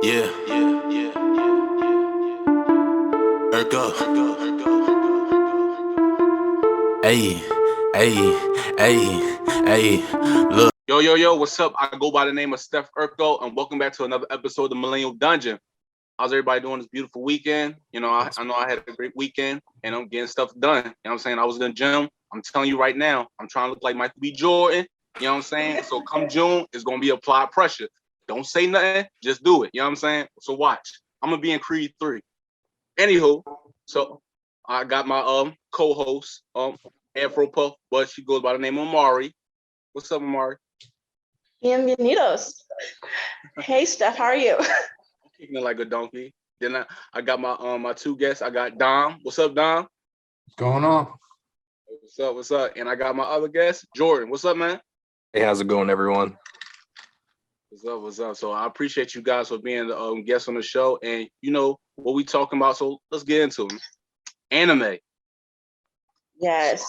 Yeah, yeah, yeah, Urko. Hey, hey, hey, look. Yo, what's up? I go by the name of Steph Urkel, and welcome back to another episode of the Millennial Dungeon. How's everybody doing this beautiful weekend? I know I had a great weekend, and I'm getting stuff done. You know what I'm saying? I was in the gym. I'm telling you right now, I'm trying to look like Michael B. Jordan. You know what I'm saying? So come June, it's going to be applied pressure. Don't say nothing, just do it. You know what I'm saying? So watch. I'm going to be in Creed 3. Anywho, so I got my co-host, Afro Puff, but she goes by the name of Imari. What's up, Imari? Bienvenidos. Hey, Steph, how are you? Kicking it like a donkey. Then I got my two guests. I got Dom. What's up, Dom? What's going on? What's up? And I got my other guest, Jordan. What's up, man? Hey, how's it going, everyone? What's up? So I appreciate you guys for being the guests on the show, and you know what we talking about. So let's get into it. Anime. Yes.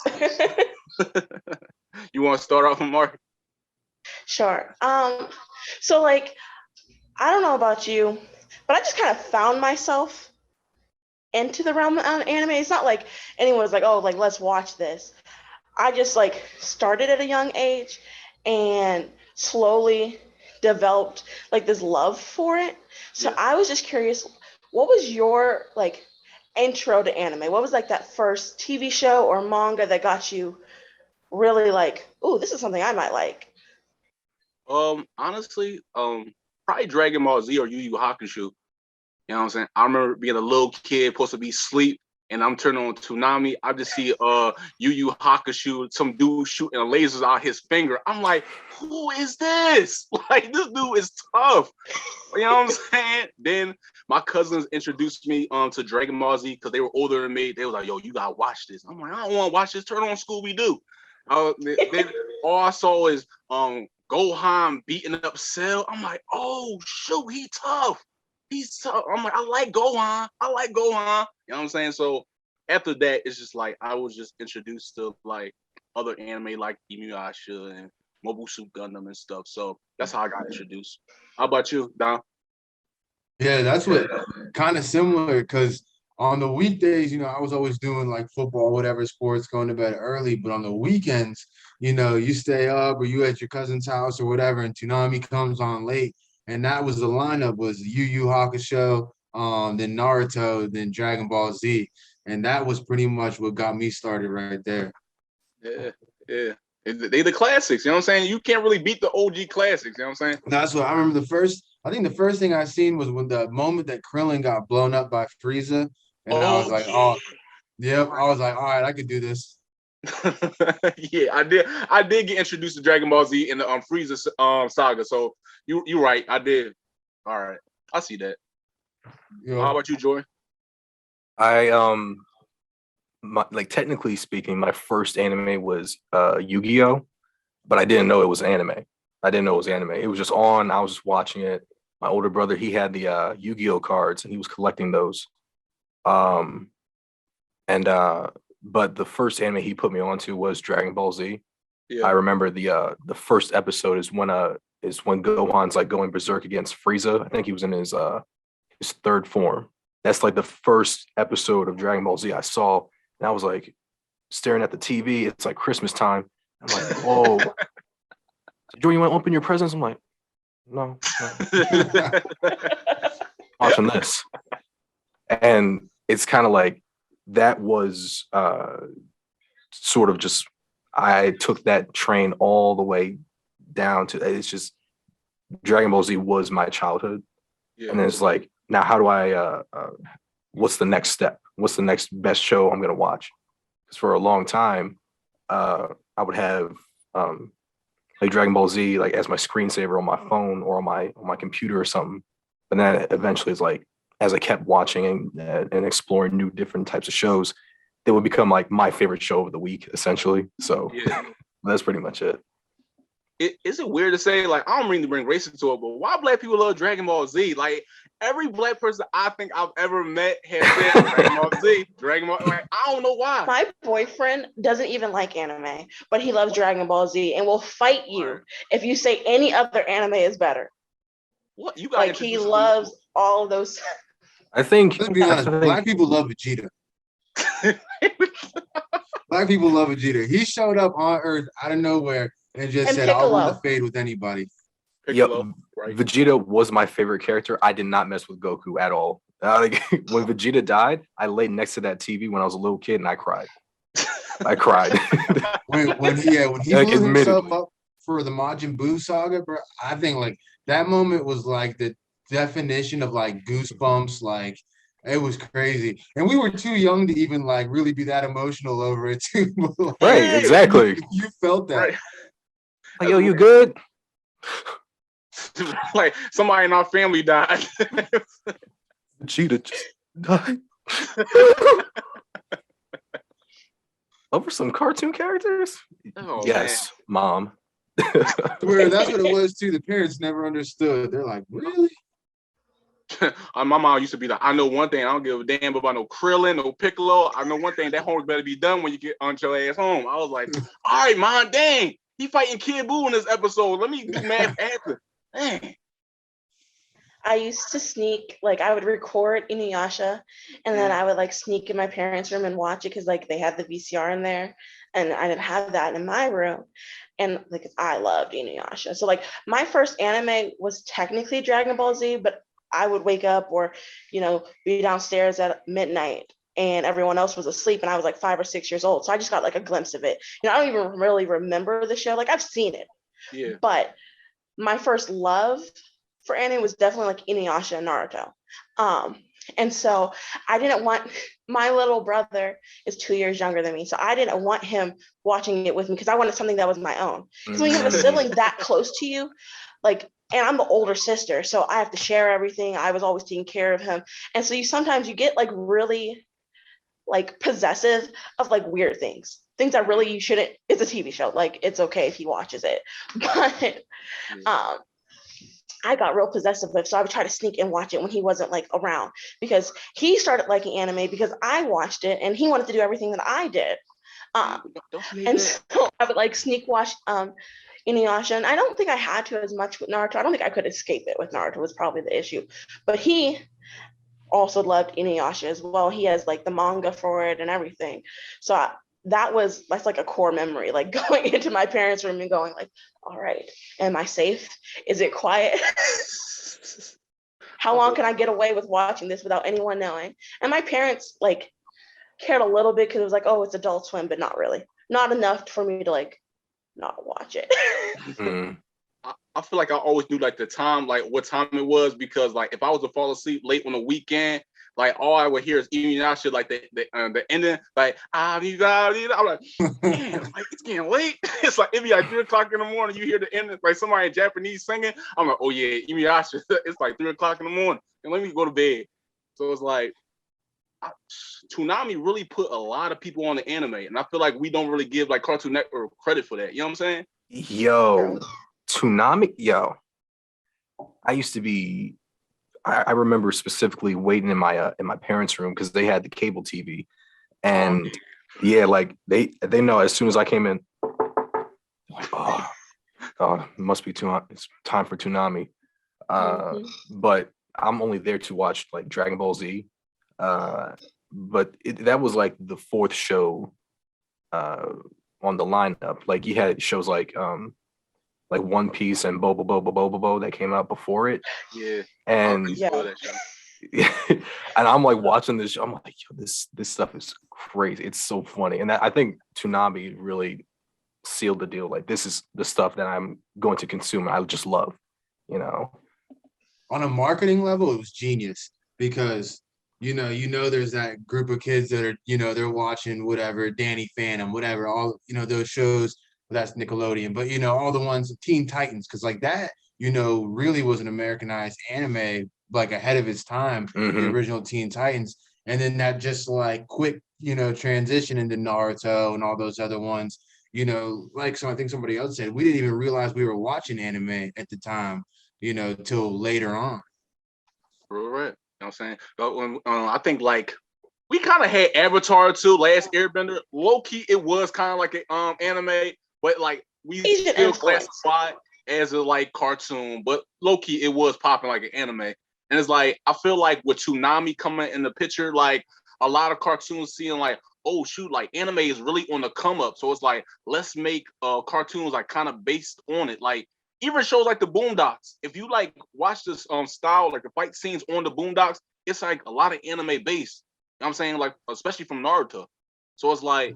You want to start off with Mark? Sure. So like, I don't know about you, but I just kind of found myself into the realm of anime. It's not like anyone was like, oh, like let's watch this. I just like started at a young age and slowly developed like this love for it. So Yeah. I was just curious, what was your like intro to anime? What was like that first TV show or manga that got you really like, ooh, this is something I might like? Honestly, probably Dragon Ball Z or Yu Yu Hakusho. You know what I'm saying? I remember being a little kid, supposed to be asleep, and I'm turning on Toonami. I just see Yu Yu Hakusho, some dude shooting lasers out his finger. I'm like, who is this? Like this dude is tough. You know what I'm saying? Then my cousins introduced me to Dragon Ball Z because they were older than me. They was like, yo, you gotta watch this. I'm like, I don't want to watch this. Turn on Scooby Doo. Then all I saw is Gohan beating up Cell. I'm like, oh shoot, he tough. He's tough. I'm like, I like Gohan. I like Gohan. You know what I'm saying? So after that, it's just like I was just introduced to like other anime like Inuyasha and Mobile Suit Gundam and stuff. So that's how I got introduced. How about you, Don? Yeah, that's what kind of similar because on the weekdays, I was always doing like football, whatever sports, going to bed early. But on the weekends, you stay up or you at your cousin's house or whatever, and Toonami comes on late. And that was the lineup was Yu Yu Hakusho, then Naruto, then Dragon Ball Z. And that was pretty much what got me started right there. Yeah, yeah. They the classics, you know what I'm saying? You can't really beat the OG classics, you know what I'm saying? That's what I remember I think the first thing I seen was when the moment that Krillin got blown up by Frieza. And I was Oh like, oh, yep. I was like, all right, I could do this. yeah, I did get introduced to Dragon Ball Z in the Frieza saga. So you right, I did. All right. I see that. How Yo, about you, Joy? I like technically speaking, my first anime was Yu-Gi-Oh, but I didn't know it was anime. I didn't know it was anime. It was just on. I was just watching it. My older brother, he had the Yu-Gi-Oh cards, and he was collecting those. Um, and but the first anime he put me onto was Dragon Ball Z. Yeah. I remember the first episode is when Gohan's like going berserk against Frieza. I think he was in his third form. That's like the first episode of Dragon Ball Z I saw, and I was like staring at the TV. It's like Christmas time. I'm like, whoa, Jordan, you want to open your presents? I'm like, no, watching this, and it's kind of like that was sort of just I took that train all the way down to it's just Dragon Ball Z was my childhood. Yeah. And then it's like, now how do I what's the next step? What's the next best show I'm gonna watch? Because for a long time, I would have like Dragon Ball Z like as my screensaver on my phone or on my computer or something. But then eventually it's like as I kept watching and exploring new different types of shows, it would become like my favorite show of the week, essentially. So Yeah. that's pretty much it. Is it weird to say, like, I don't mean to bring race into it, but why black people love Dragon Ball Z? Like, every black person I think I've ever met has said Dragon Ball Z. Dragon Ball, like, I don't know why. My boyfriend doesn't even like anime, but he loves Dragon Ball Z and will fight you if you say any other anime is better. What you got? Like he loves all of those. I think. Let's be honest. I think- Black people love Vegeta. Black people love Vegeta. He showed up on Earth out of nowhere and just And said, "I'll run the Piccolo. fade with anybody." Piccolo, right? Vegeta was my favorite character. I did not mess with Goku at all. Like, when Vegeta died, I laid next to that TV when I was a little kid and I cried. I cried. When he Like, blew himself admittedly. up for the Majin Buu saga, bro, I think like that moment was like the definition of like goosebumps. Like it was crazy, and we were too young to even like really be that emotional over it too. But, like, Right, exactly. You felt that. Right. Like, yo, you good? Like somebody in our family died. Vegeta just died. Over some cartoon characters? Oh, Yes, Mom. Where that's what it was too. The parents never understood. They're like, really? My mom used to be like, I know one thing, I don't give a damn about no Krillin, no Piccolo. I know one thing, that homework better be done when you get on your ass home. I was like, all right, Mom, dang, he fighting Kid Buu in this episode. Let me do math after. Dang. I used to sneak, like I would record Inuyasha and then I would like sneak in my parents' room and watch it because like they had the VCR in there and I didn't have that in my room. And like I loved Inuyasha. So like my first anime was technically Dragon Ball Z, but I would wake up or, be downstairs at midnight and everyone else was asleep and I was like 5 or 6 years old. So I just got like a glimpse of it. I don't even really remember the show. Like I've seen it. Yeah. But my first love for anime was definitely like Inuyasha and Naruto. And so I didn't want, my little brother is 2 years younger than me. So I didn't want him watching it with me because I wanted something that was my own. Because when you have a sibling that close to you, like, and I'm the older sister, so I have to share everything. I was always taking care of him. And so sometimes you get like really like possessive of like weird things that really you shouldn't. It's a TV show. Like it's okay if he watches it. But I got real possessive with, so I would try to sneak and watch it when he wasn't like around because he started liking anime because I watched it and he wanted to do everything that I did. And so I would like sneak watch Inuyasha, and I don't think I had to as much with Naruto. I don't think I could escape it with Naruto was probably the issue, but he also loved Inuyasha as well. He has like the manga for it and everything. So that's like a core memory, like going into my parents' room and going like, all right, am I safe? Is it quiet? How long can I get away with watching this without anyone knowing? And my parents like cared a little bit because it was like, oh, it's Adult Swim, but not really. Not enough for me to like not watch it. I feel like I always knew like the time, like what time it was, because like if I was to fall asleep late on the weekend, like all I would hear is Inuyasha, like the ending, like I'm like, damn, like it's getting late. It's like it'd be like 3:00 in the morning. You hear the ending, like somebody in Japanese singing. I'm like, oh yeah, Inuyasha. It's like 3:00 in the morning, and let me go to bed. So it's like Toonami really put a lot of people on the anime, and I feel like we don't really give like Cartoon Network credit for that. You know what I'm saying? Yo, Toonami, yo. I used to be. I remember specifically waiting in my parents' room because they had the cable TV, and like they know as soon as I came in, like oh, it must be it's time for Toonami. But I'm only there to watch like Dragon Ball Z. But that was like the fourth show on the lineup. Like you had shows like One Piece and Bobo that came out before it. Yeah. And and I'm like watching this show. I'm like, yo, this stuff is crazy. It's so funny. And I think Toonami really sealed the deal. Like this is the stuff that I'm going to consume. I just love, On a marketing level, it was genius because there's that group of kids that are, they're watching whatever, Danny Phantom, whatever, all, those shows. That's Nickelodeon, but all the ones, Teen Titans, because like that, really was an Americanized anime, like ahead of its time, the original Teen Titans, and then that just like quick, transition into Naruto and all those other ones, like so I think somebody else said, we didn't even realize we were watching anime at the time, till later on. Right. You know what I'm saying? But when I think like we kind of had Avatar too, Last Airbender. Low key, it was kind of like an anime. But like we Asian still influence. classify, as a like cartoon, but low key it was popping like an anime. And it's like I feel like with Toonami coming in the picture, like a lot of cartoons seeing like, oh shoot, like anime is really on the come up. So it's like let's make cartoons like kind of based on it. Like even shows like the Boondocks. If you like watch this style, like the fight scenes on the Boondocks, it's like a lot of anime based. You know what I'm saying? Like especially from Naruto. So it's like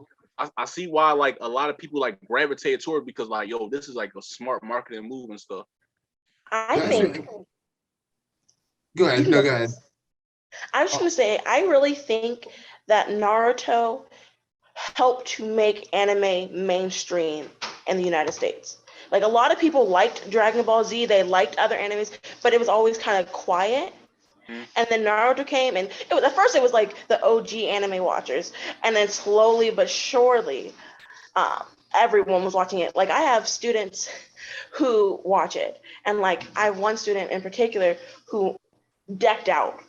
I see why like a lot of people like gravitate toward it because like, yo, this is like a smart marketing move and stuff. I That's think it. Go you ahead. can No, go go ahead. first. I was just gonna say, I really think that Naruto helped to make anime mainstream in the United States. Like a lot of people liked Dragon Ball Z, they liked other animes, but it was always kind of quiet. Mhm. And then Naruto came, and it was at first it was like the OG anime watchers, and then slowly but surely, um, everyone was watching it. Like I have students who watch it, and like I have one student in particular who decked out.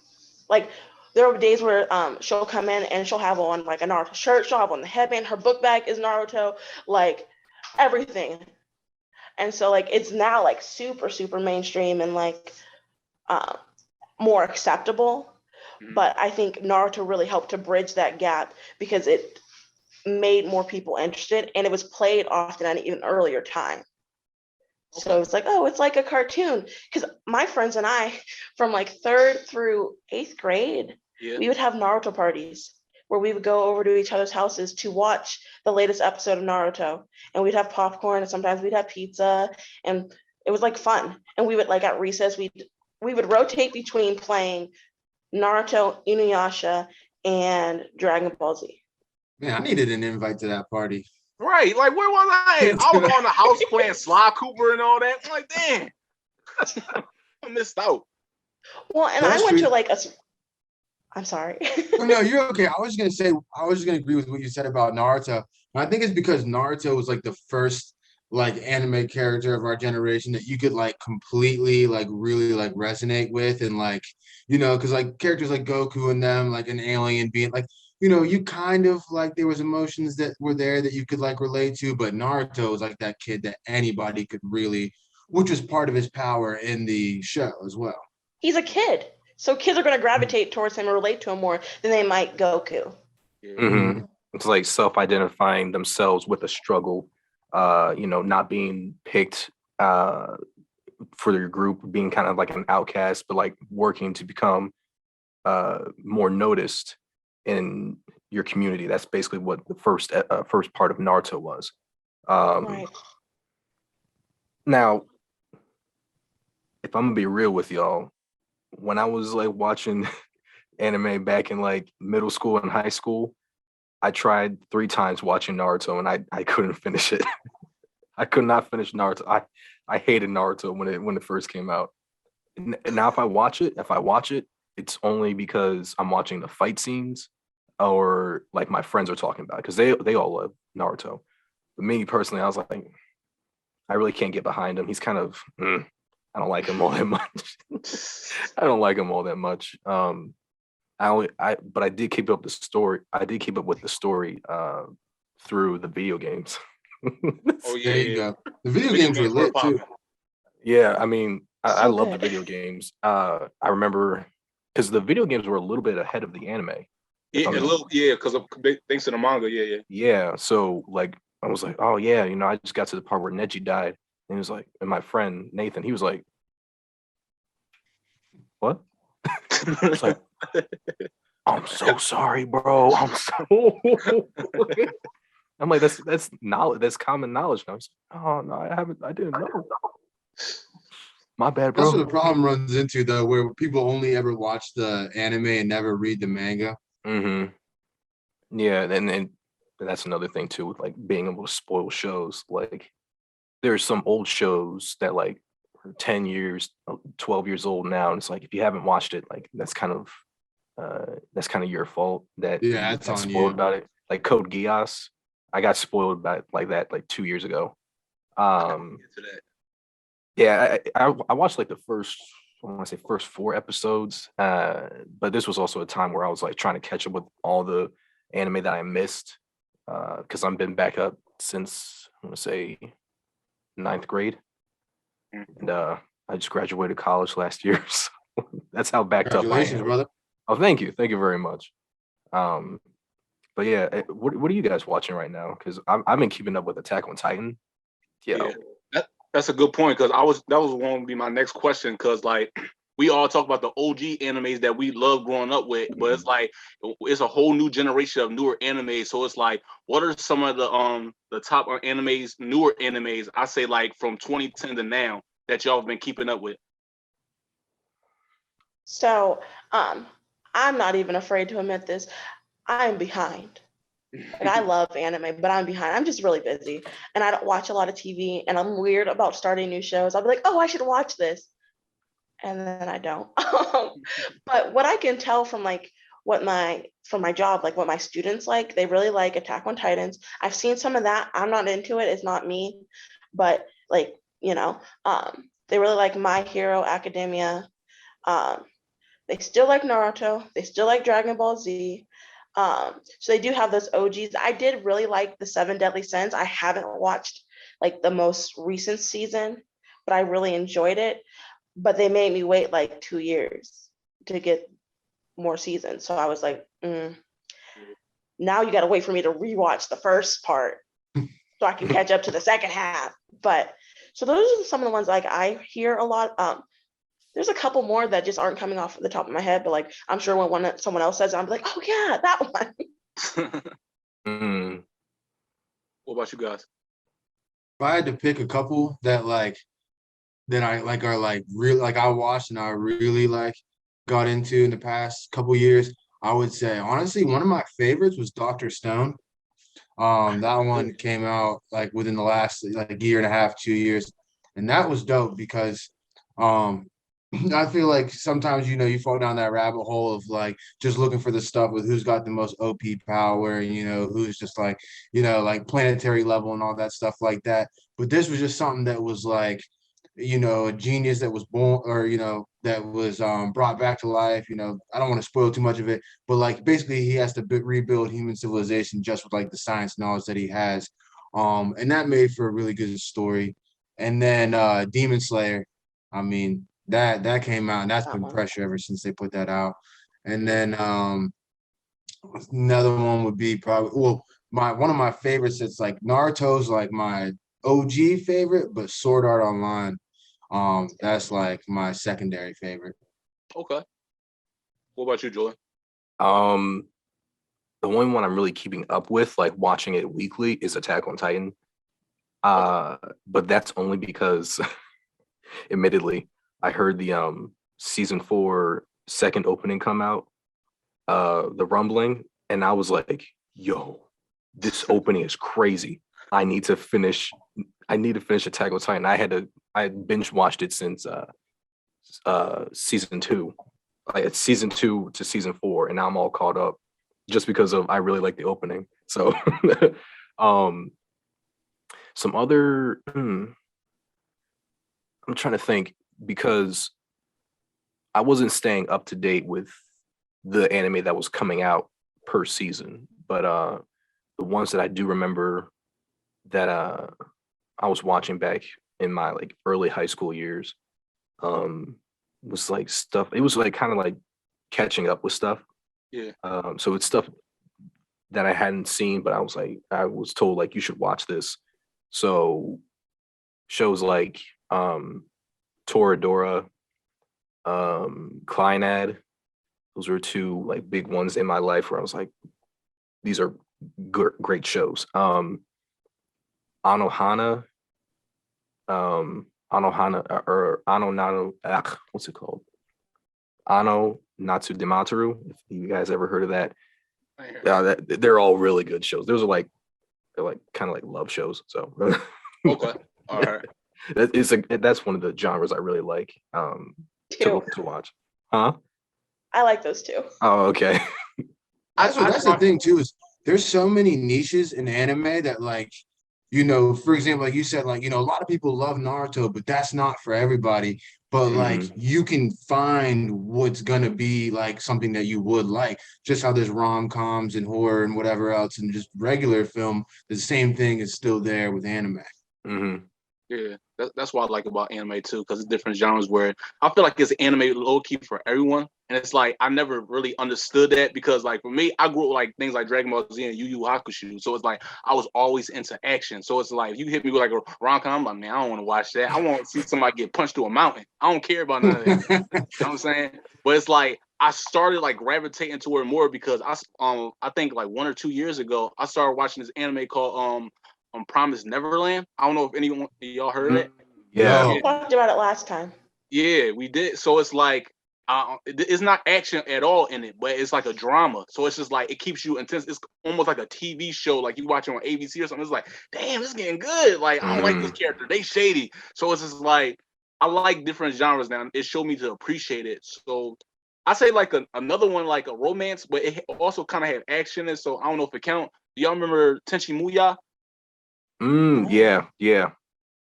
Like there were days where she'll come in and she'll have on like a Naruto shirt, she'll have on the headband, her book bag is Naruto, like everything. And so like it's now like super mainstream and like um, more acceptable. Mhm. But I think Naruto really helped to bridge that gap because it made more people interested and it was played often at an even earlier time. So it's like, oh, it's like a cartoon. Because my friends and I, from like third through eighth grade, Yeah. we would have Naruto parties where we would go over to each other's houses to watch the latest episode of Naruto. And we'd have popcorn and sometimes we'd have pizza. And it was like fun. And we would like at recess, we would rotate between playing Naruto, Inuyasha, and Dragon Ball Z. Man, I needed an invite to that party. Right. Like where was I? I was on the house playing Sly Cooper and all that. I'm like, damn. I missed out. Well, and That's I went true. to like a. I'm sorry. Oh, no, you're okay. I was just gonna say, I was just gonna agree with what you said about Naruto. And I think it's because Naruto was like the first like anime character of our generation that you could like completely like really like resonate with and like, because like characters like Goku and them, like an alien being like, you kind of like there was emotions that were there that you could like relate to, but Naruto was like that kid that anybody could really, which was part of his power in the show as well. He's a kid. So kids are going to gravitate towards him and relate to him more than they might Goku. Yeah. Mm-hmm. It's like self-identifying themselves with a struggle, not being picked for your group, being kind of like an outcast, but like working to become more noticed in your community. That's basically what the first part of Naruto was. Right. Now, if I'm gonna be real with y'all, when I was like watching anime back in like middle school and high school, I tried 3 times watching Naruto and I couldn't finish it. I could not finish Naruto. I hated Naruto when it first came out. And now if I watch it, it's only because I'm watching the fight scenes or like my friends are talking about it because they all love Naruto. But me personally, I was like, I really can't get behind him. He's kind of I don't like him all that much. I don't like him all that much. But I did keep up the story. I did keep up with the story through the video games. Oh yeah. There you Yeah. go. The video games were lit too. popping. Yeah, I mean, I So love the good. video games. I remember because the video games were a little bit ahead of the anime. Yeah, I'm- a little, yeah, because of thanks to the manga, yeah. Yeah, so like I was like, oh yeah, I just got to the part where Neji died, and he was like, and my friend Nathan, he was like, what? It's like, I'm so sorry, bro. I'm so. I'm like, that's knowledge. That's common knowledge. And I was like, oh no, I didn't know. My bad, That's what bro. the problem runs into though, where people only ever watch the anime and never read the manga. Mm-hmm. Yeah, and that's another thing too, with like being able to spoil shows. Like there's some old shows that like are 10 years, 12 years old now, and it's like if you haven't watched it, like that's kind of your fault that Yeah, you it's got on spoiled you. about it. Like Code Geass, I got spoiled about like that like 2 years ago. Get to that. Yeah, I watched like the first, I want to say first 4 episodes, but this was also a time where I was like trying to catch up with all the anime that I missed because I've been back up since I want to say 9th grade. and I just graduated college last year, so that's how backed up I Congratulations, am. brother. Oh, thank you very much. But yeah, what are you guys watching right now? Because I've been keeping up with Attack on Titan. Yeah, that's a good point because that was going to be my next question because like we all talk about the OG animes that we love growing up with, but it's like it's a whole new generation of newer animes. So it's like, what are some of the top animes, newer animes? I say like from 2010 to now that y'all have been keeping up with. So, I'm not even afraid to admit this. I'm behind. Like I love anime, but I'm behind. I'm just really busy, and I don't watch a lot of TV. And I'm weird about starting new shows. I'll be like, "Oh, I should watch this," and then I don't. But what I can tell from like from my job, like what my students like, they really like Attack on Titans. I've seen some of that. I'm not into it. It's not me, but like they really like My Hero Academia. Um, they still like Naruto. They still like Dragon Ball Z. So they do have those OGs. I did really like the Seven Deadly Sins. I haven't watched like the most recent season, but I really enjoyed it. But they made me wait like 2 years to get more seasons. So I was like, now you got to wait for me to rewatch the first part so I can catch up to the second half. But so those are some of the ones like I hear a lot. There's a couple more that just aren't coming off the top of my head, but like I'm sure when someone else says it, I'm like, oh yeah, that one. What about you guys? If I had to pick a couple that I like are like real like I watched and I really like got into in the past couple years, I would say honestly one of my favorites was Dr. Stone. That one came out like within the last like year and a half, 2 years, and that was dope because I feel like sometimes you fall down that rabbit hole of like just looking for the stuff with who's got the most OP power and who's just like like planetary level and all that stuff like that. But this was just something that was like a genius that was born or that was brought back to life. I don't want to spoil too much of it, but like basically he has to rebuild human civilization just with like the science knowledge that he has, and that made for a really good story. And then Demon Slayer, I mean that came out and that's been pressure ever since they put that out. And then another one would be probably one of my favorites. It's like Naruto's like my OG favorite, but Sword Art Online, that's like my secondary favorite. Okay. What about you, Joy? The only one I'm really keeping up with, like watching it weekly, is Attack on Titan. But that's only because, admittedly, I heard the season 4 second opening come out, the rumbling, and I was like, yo, this opening is crazy. I need to finish Attack on Titan. I had binge watched it since season 2. Like it's season 2 to season 4, and now I'm all caught up just because of I really like the opening. So some other I'm trying to think, because I wasn't staying up to date with the anime that was coming out per season, but the ones that I do remember that I was watching back in my like early high school years was like stuff. It was like kind of like catching up with stuff. Yeah. So it's stuff that I hadn't seen, but I was told like you should watch this. So shows like Toradora, Kleinad, those were 2 like big ones in my life where I was like, these are great shows. Anohana, or what's it called? Ano Natsu Demataru. If you guys ever heard of that, they're all really good shows. They're like kind of like love shows. So okay, all right. That's one of the genres I really like to watch. Huh? I like those too. Oh, okay. That's the thing too, is there's so many niches in anime that like, for example, like you said, like, a lot of people love Naruto, but that's not for everybody. But like you can find what's gonna be like something that you would like. Just how there's rom-coms and horror and whatever else and just regular film, the same thing is still there with anime. Yeah, that's what I like about anime too, because it's different genres where I feel like it's anime low key for everyone, and it's like I never really understood that because like for me, I grew up with like things like Dragon Ball Z and Yu Yu Hakusho, so it's like I was always into action. So it's like if you hit me with like a rom-com, I'm like, man, I don't want to watch that. I want to see somebody get punched to a mountain. I don't care about none of that. You know what I'm saying? But it's like I started like gravitating toward it more because I think like 1 or 2 years ago I started watching this anime called Promise Neverland. I don't know if anyone of y'all heard of it. Yeah. We talked about it last time. Yeah, we did. So it's like it's not action at all in it, but it's like a drama. So it's just like it keeps you intense. It's almost like a TV show, like you watching on ABC or something. It's like, damn, this is getting good. Like I don't like this character. They shady. So it's just like I like different genres now. It showed me to appreciate it. So I say like another one like a romance, but it also kind of had action in it. So I don't know if it count. Do y'all remember Tenchi Muya? Yeah.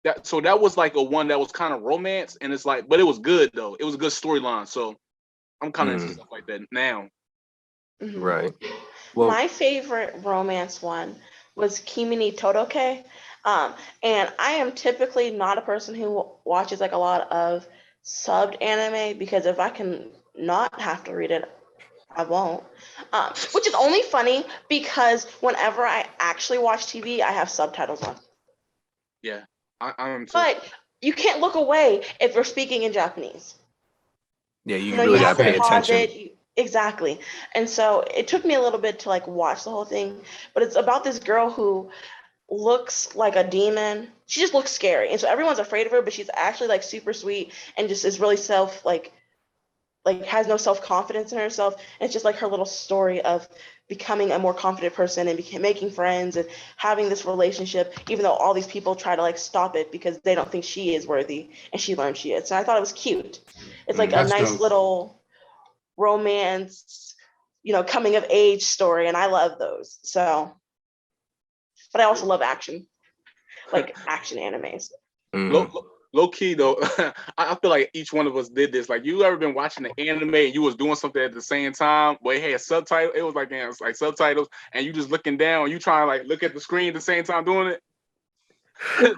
That was like a one that was kind of romance, and it's like, but it was good though. It was a good storyline. So I'm kind of into stuff like that now. Mhm. Right. Well, My favorite romance one was Kimi ni Todoke. And I am typically not a person who watches like a lot of subbed anime because if I can not have to read it, I won't. Which is only funny because whenever I actually watch TV, I have subtitles on. Yeah, I'm. But you can't look away if you're speaking in Japanese. yeah, you You know, really you gotta have to pay pause attention. it. Exactly. And so it took me a little bit to like watch the whole thing, but it's about this girl who looks like a demon. She just looks scary. And so everyone's afraid of her, but she's actually like super sweet and just is really like has no self-confidence in herself. And it's just like her little story of becoming a more confident person and making friends and having this relationship, even though all these people try to like stop it because they don't think she is worthy and she learned she is. So I thought it was cute. It's like a That's nice dope. little romance, coming of age story, and I love those. So, but I also love action, like action animes. Low, Mhm. low key though, I feel like each one of us did this. Like you ever been watching the anime and you was doing something at the same time, but it had subtitles. It was like like subtitles, and you just looking down. You trying to like look at the screen at the same time doing it.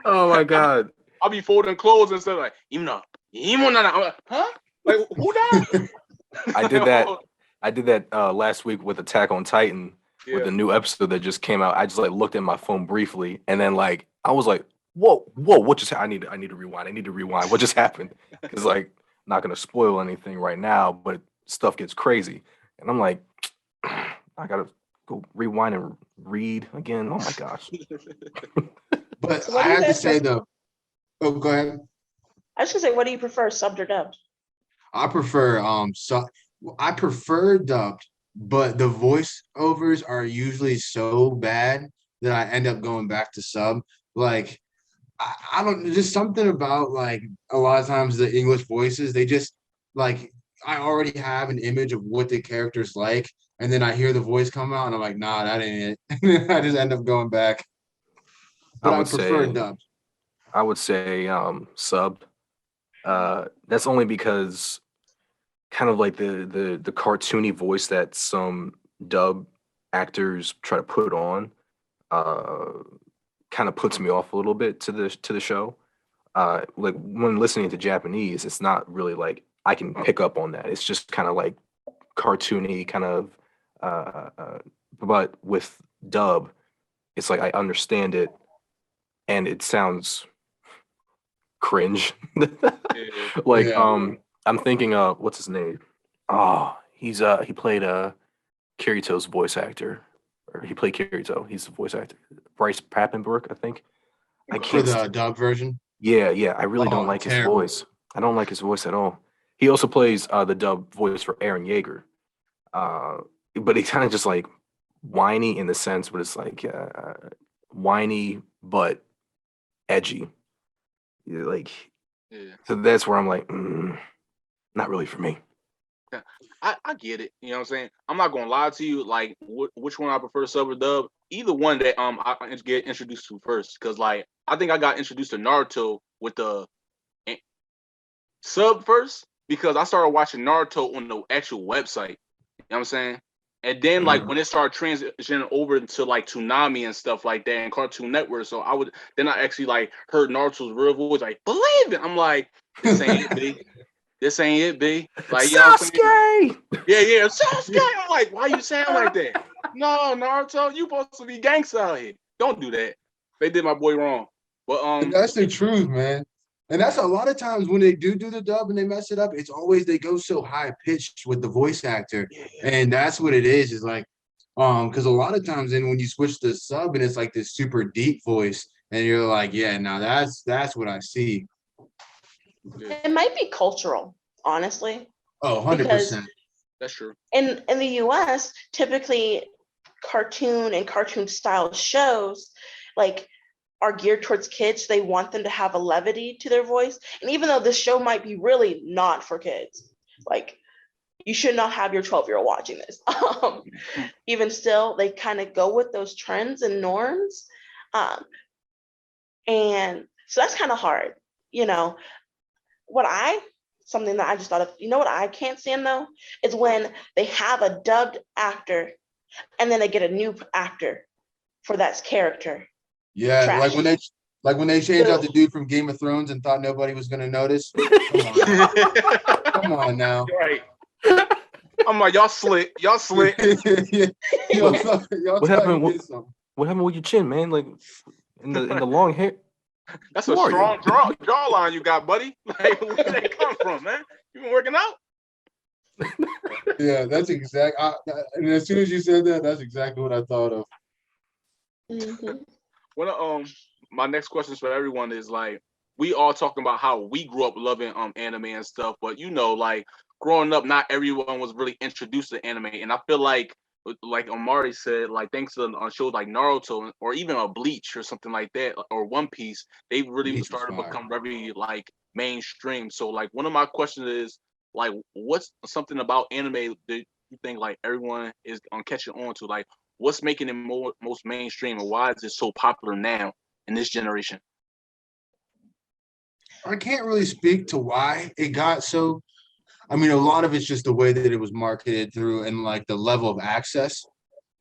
Oh my God. I'll be folding clothes and stuff like, I'm like, huh? Like who that? I did that. I did that last week with Attack on Titan with Yeah. the new episode that just came out. I just like looked at my phone briefly and then like I was like, whoa, what just I need to rewind. I need to rewind. What just happened? Because like I'm not gonna spoil anything right now, but stuff gets crazy. And I'm like, I gotta go rewind and read again. Oh my gosh. But So what I do you have to guys say prefer? though, oh, go ahead. I was gonna say, what do you prefer, subbed or dubbed? I prefer I prefer dubbed, but the voiceovers are usually so bad that I end up going back to sub. Like I don't just something about like a lot of times the English voices, they just like I already have an image of what the character's like, and then I hear the voice come out and I'm like, nah, that ain't it. I just end up going back. I But I would prefer say dubbed. subbed. That's only because kind of like the cartoony voice that some dub actors try to put on uh kind of puts me off a little bit to the show. Like when listening to Japanese, it's not really like I can pick up on that. It's just kind of like cartoony kind of but with dub, it's like I understand it and it sounds cringe. Yeah. Like Yeah. I'm thinking what's his name? Oh, he played Kirito's voice actor. Or he played Kirito. He's the voice actor. Bryce Papenbrook, I think. I For can't the dub version. yeah, I really don't Oh, like his terrible. voice. I don't like his voice at all. He also plays the dub voice for Aaron Yeager. Uh but he's kind of just like whiny in the sense, but it's like whiny but edgy. Like Yeah. so that's where I'm like, not really for me. I get it. You know what I'm saying? I'm not gonna lie to you. Like, which one I prefer, sub or dub? Either one that I get introduced to first, because like I think I got introduced to Naruto with the eh, sub first because I started watching Naruto on the actual website. You know what I'm saying? And then like when it started transitioning over to like Toonami and stuff like that and Cartoon Network, so I actually like heard Naruto's real voice, like believe it. I'm like, this ain't it, B. This ain't it, B. Like, you know what I'm saying? Yeah, Sasuke. I'm like, why you sound like that? No, Naruto, you supposed to be gangster out here. Don't do that. They did my boy wrong. But that's the truth, man. And that's a lot of times when they do the dub and they mess it up, it's always they go so high pitched with the voice actor, and that's what it is. Is like, because a lot of times then when you switch the sub and it's like this super deep voice, and you're like, yeah, now that's what I see. It might be cultural, honestly. Oh, 100%. That's true. In the US, typically cartoon and cartoon style shows like are geared towards kids. They want them to have a levity to their voice. And even though this show might be really not for kids, like you should not have your 12-year-old watching this. Even still, they kind of go with those trends and norms. And so that's kind of hard, you know. Something that I just thought of, you know what I can't stand though, is when they have a dubbed actor and then they get a new actor for that character. Yeah, Trash. like when they changed out the dude from Game of Thrones and thought nobody was gonna notice. Come on now. Right. I'm like, y'all slick. Y'all what happened? What happened with your chin, man? Like in the long hair. That's a strong jawline you got, buddy. Like, where did that come from, man? You been working out? Yeah, that's exact. And as soon as you said that, that's exactly what I thought of. Mm-hmm. Well, my next question for everyone is like, we all talking about how we grew up loving anime and stuff, but you know, like growing up, not everyone was really introduced to anime, and I feel like Imari said, like thanks to shows like Naruto or even a Bleach or something like that, or One Piece, they really started to become very like mainstream. So like one of my questions is like, what's something about anime that you think like everyone is catching on to? Like, what's making it most mainstream, and why is it so popular now in this generation? I can't really speak to why it got so. I mean, a lot of it's just the way that it was marketed through and like the level of access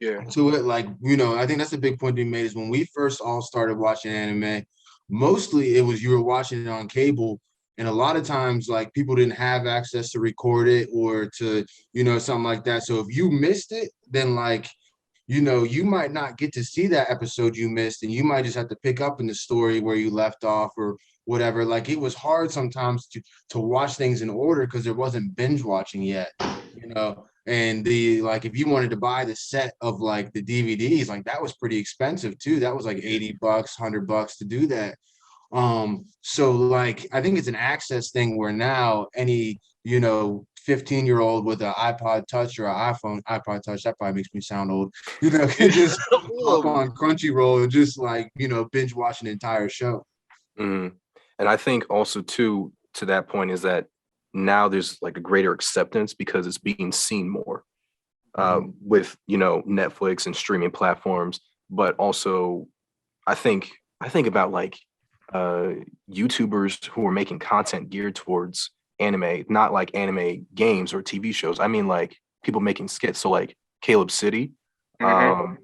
to it. Like, you know, I think that's the big point you made is when we first all started watching anime, mostly it was you were watching it on cable. And a lot of times, like people didn't have access to record it or to, you know, something like that. So if you missed it, then like, you know, you might not get to see that episode you missed, and you might just have to pick up in the story where you left off or whatever. Like it was hard sometimes to watch things in order because there wasn't binge watching yet, you know. And the like if you wanted to buy the set of like the DVDs, like that was pretty expensive too. That was like $80, $100 to do that. So like I think it's an access thing where now any, you know, 15-year-old with an iPod Touch or an iPod Touch, that probably makes me sound old, you know, can just hop on Crunchyroll and just like, you know, binge watch an entire show. Mm-hmm. And I think also too, to that point is that now there's like a greater acceptance because it's being seen more with, you know, Netflix and streaming platforms. But also I think about like YouTubers who are making content geared towards anime, not like anime games or TV shows. I mean like people making skits. So like Caleb City, Real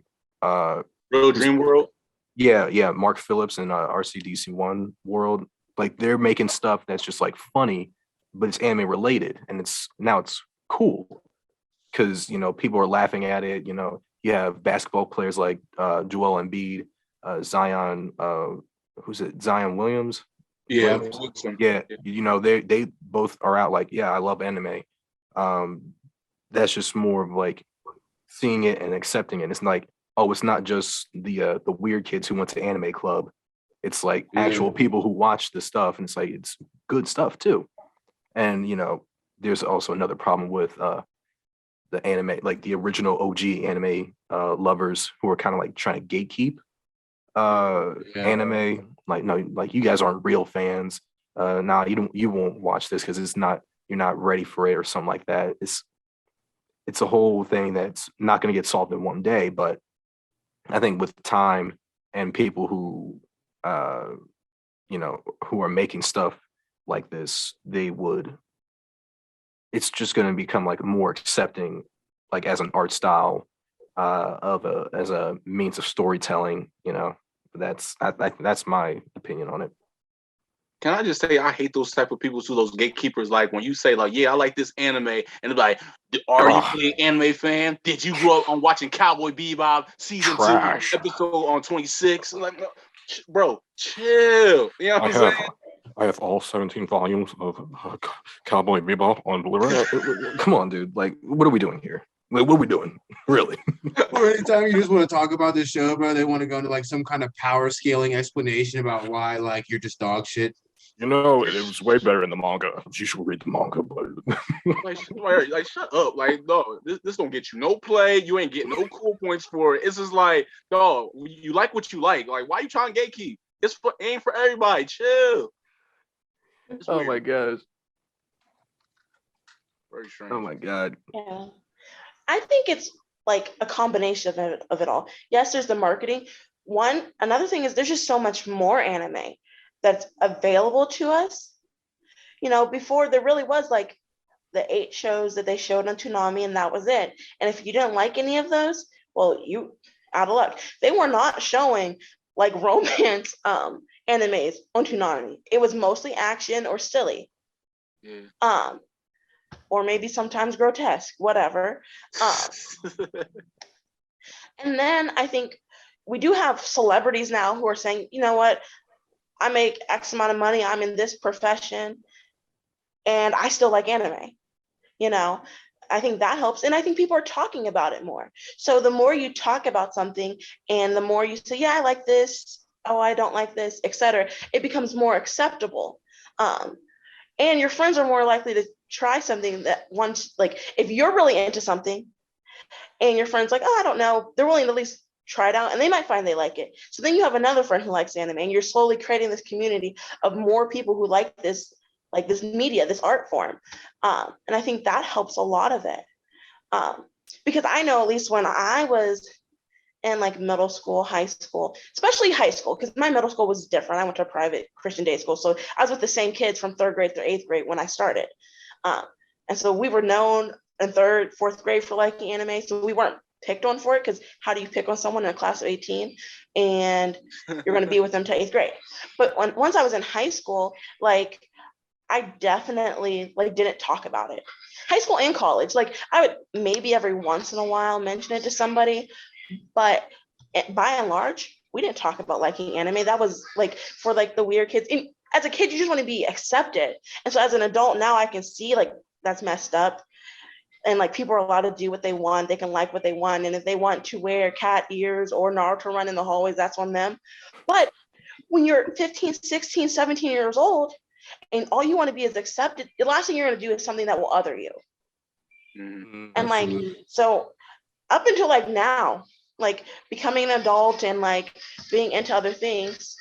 Dream World. Yeah, Mark Phillips and RCDC1 World. Like they're making stuff that's just like funny, but it's anime related, and it's cool because, you know, people are laughing at it. You know, you have basketball players like Joel Embiid, Zion, who's it? Zion Williams. Yeah, you know, they both are out like, yeah, I love anime. That's just more of like seeing it and accepting it. It's like, oh, it's not just the weird kids who went to anime club. It's like actual people who watch the stuff, and it's like it's good stuff too. And you know, there's also another problem with the anime, like the original OG anime lovers who are kind of like trying to gatekeep anime. Like, no, like you guys aren't real fans. Nah, you won't watch this because you're not ready for it or something like that. It's a whole thing that's not going to get solved in one day, but I think with time and people who you know, who are making stuff like this, it's just going to become like more accepting like as an art style, as a means of storytelling. That's my opinion on it. Can I just say I hate those type of people too, those gatekeepers. Like when you say like, yeah, I like this anime, and they're like, are you an anime fan? Did you grow up on watching Cowboy Bebop season Trash. 2, episode on 26? I'm like, no, bro, chill. You know what I'm saying? I have all 17 volumes of Cowboy Bebop on Blu-ray. Come on, dude. Like, what are we doing here? Like, what are we doing? Really? Or anytime you just want to talk about this show, bro, they want to go into like some kind of power scaling explanation about why like you're just dog shit. It was way better in the manga. You should read the manga, but like shut up. Like, no, this don't get you no play. You ain't getting no cool points for it. It's just like, dog, you like what you like. Like, why you trying to gatekeep? Ain't for everybody. Chill. Oh my gosh. Very strange. Oh my god. Yeah. I think it's like a combination of it all. Yes, there's the marketing. Another thing is there's just so much more anime that's available to us. Before there really was like the 8 shows that they showed on Toonami, and that was it. And if you didn't like any of those, well, you out of luck. They were not showing like romance animes on Toonami. It was mostly action or silly. Yeah. Or maybe sometimes grotesque, whatever. And then I think we do have celebrities now who are saying, you know what, I make X amount of money, I'm in this profession, and I still like anime. I think that helps. And I think people are talking about it more. So the more you talk about something and the more you say, yeah, I like this, oh, I don't like this, etc., it becomes more acceptable. And your friends are more likely to try something that once, like if you're really into something and your friend's like, oh, I don't know, they're willing to at least try it out and they might find they like it. So then you have another friend who likes anime and you're slowly creating this community of more people who like this media, this art form. And I think that helps a lot of it. Because I know at least when I was in like middle school, high school, especially high school, because my middle school was different. I went to a private Christian day school. So I was with the same kids from 3rd grade through 8th grade when I started. And so we were known in 3rd, 4th grade for liking anime. So we weren't picked on for it, because how do you pick on someone in a class of 18 and you're going to be with them to 8th grade? But once I was in high school, like I definitely like didn't talk about it. High school and college, like I would maybe every once in a while mention it to somebody, but by and large, we didn't talk about liking anime. That was like for like the weird kids. And as a kid, you just want to be accepted. And so as an adult now, I can see like that's messed up. And like people are allowed to do what they want. They can like what they want. And if they want to wear cat ears or Naruto run in the hallways, that's on them. But when you're 15, 16, 17 years old, and all you want to be is accepted, the last thing you're going to do is something that will other you. Mm-hmm. And like, so up until like now, like becoming an adult and like being into other things,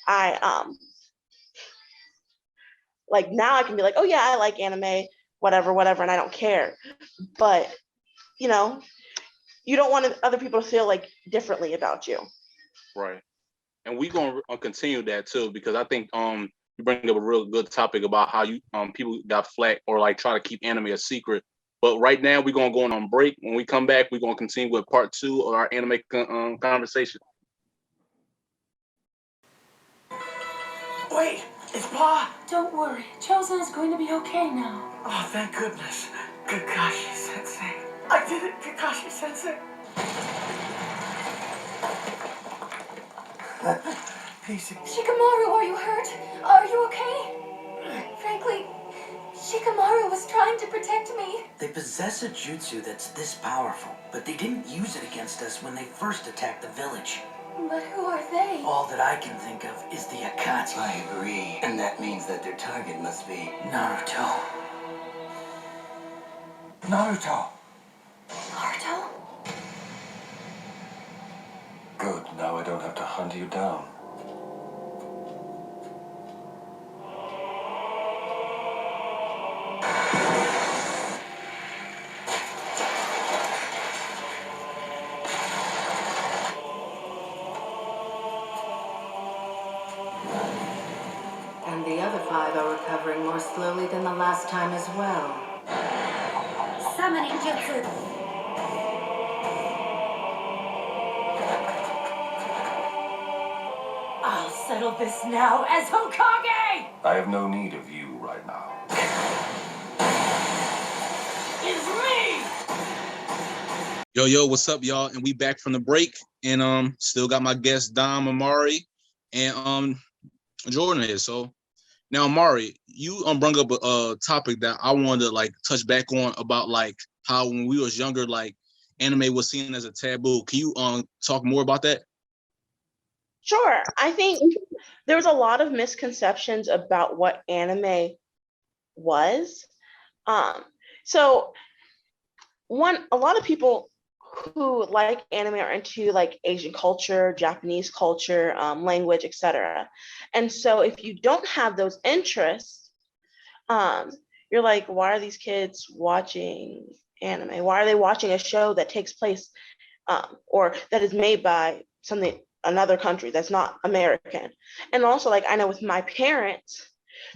I like now I can be like, oh yeah, I like anime, whatever, and I don't care. But you don't want other people to feel like differently about you. Right. And we're gonna continue that too, because I think you bring up a real good topic about how you people got flack or like try to keep anime a secret. But right now we're gonna go on break. When we come back, we're gonna continue with part 2 of our anime conversation. Wait, it's Pa! Don't worry, Chosen is going to be okay now. Oh, thank goodness. Kakashi-sensei. I did it, Kakashi-sensei. Easy. Shikamaru, are you hurt? Are you okay? Frankly, Shikamaru was trying to protect me. They possess a jutsu that's this powerful, but they didn't use it against us when they first attacked the village. But who are they? All that I can think of is the Akatsuki. I agree. And that means that their target must be Naruto. Naruto. Naruto? good. Now I don't have to hunt you down. And the other 5 are recovering more slowly than the last time as well. summoning jutsu. I'll settle this now as Hokage! I have no need of you right now. It's me! Yo, what's up, y'all? And we back from the break, and still got my guest Dom, Imari, and Jordan here. So now, Imari, you brought up a topic that I wanted to like touch back on about like how when we was younger, like anime was seen as a taboo. Can you talk more about that? Sure. I think there was a lot of misconceptions about what anime was. So a lot of people who like anime are into like Asian culture, Japanese culture, language, etc. And so if you don't have those interests, you're like, why are these kids watching anime? Why are they watching a show that takes place or that is made by another country that's not American? And also, like, I know with my parents,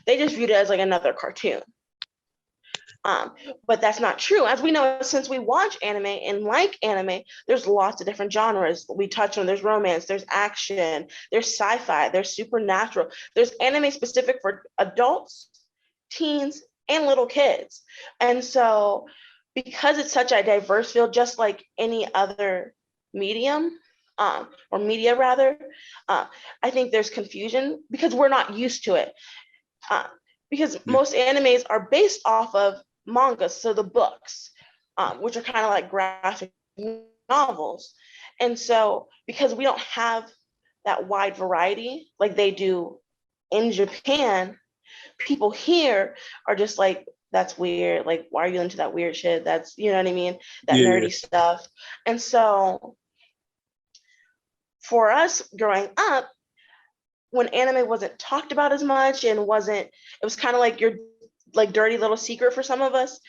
they just viewed it as like another cartoon. But that's not true. As we know, since we watch anime and like anime, there's lots of different genres we touch on. There's romance, there's action, there's sci-fi, there's supernatural, there's anime specific for adults, teens, and little kids. And so because it's such a diverse field, just like any other medium, or media rather, I think there's confusion because we're not used to it. Because most animes are based off of manga, so the books, which are kind of like graphic novels. And so because we don't have that wide variety like they do in Japan, people here are just like, that's weird. Like, why are you into that weird shit? That's, you know what I mean? That nerdy stuff. And so for us growing up, when anime wasn't talked about as much and it was kind of like your like dirty little secret for some of us,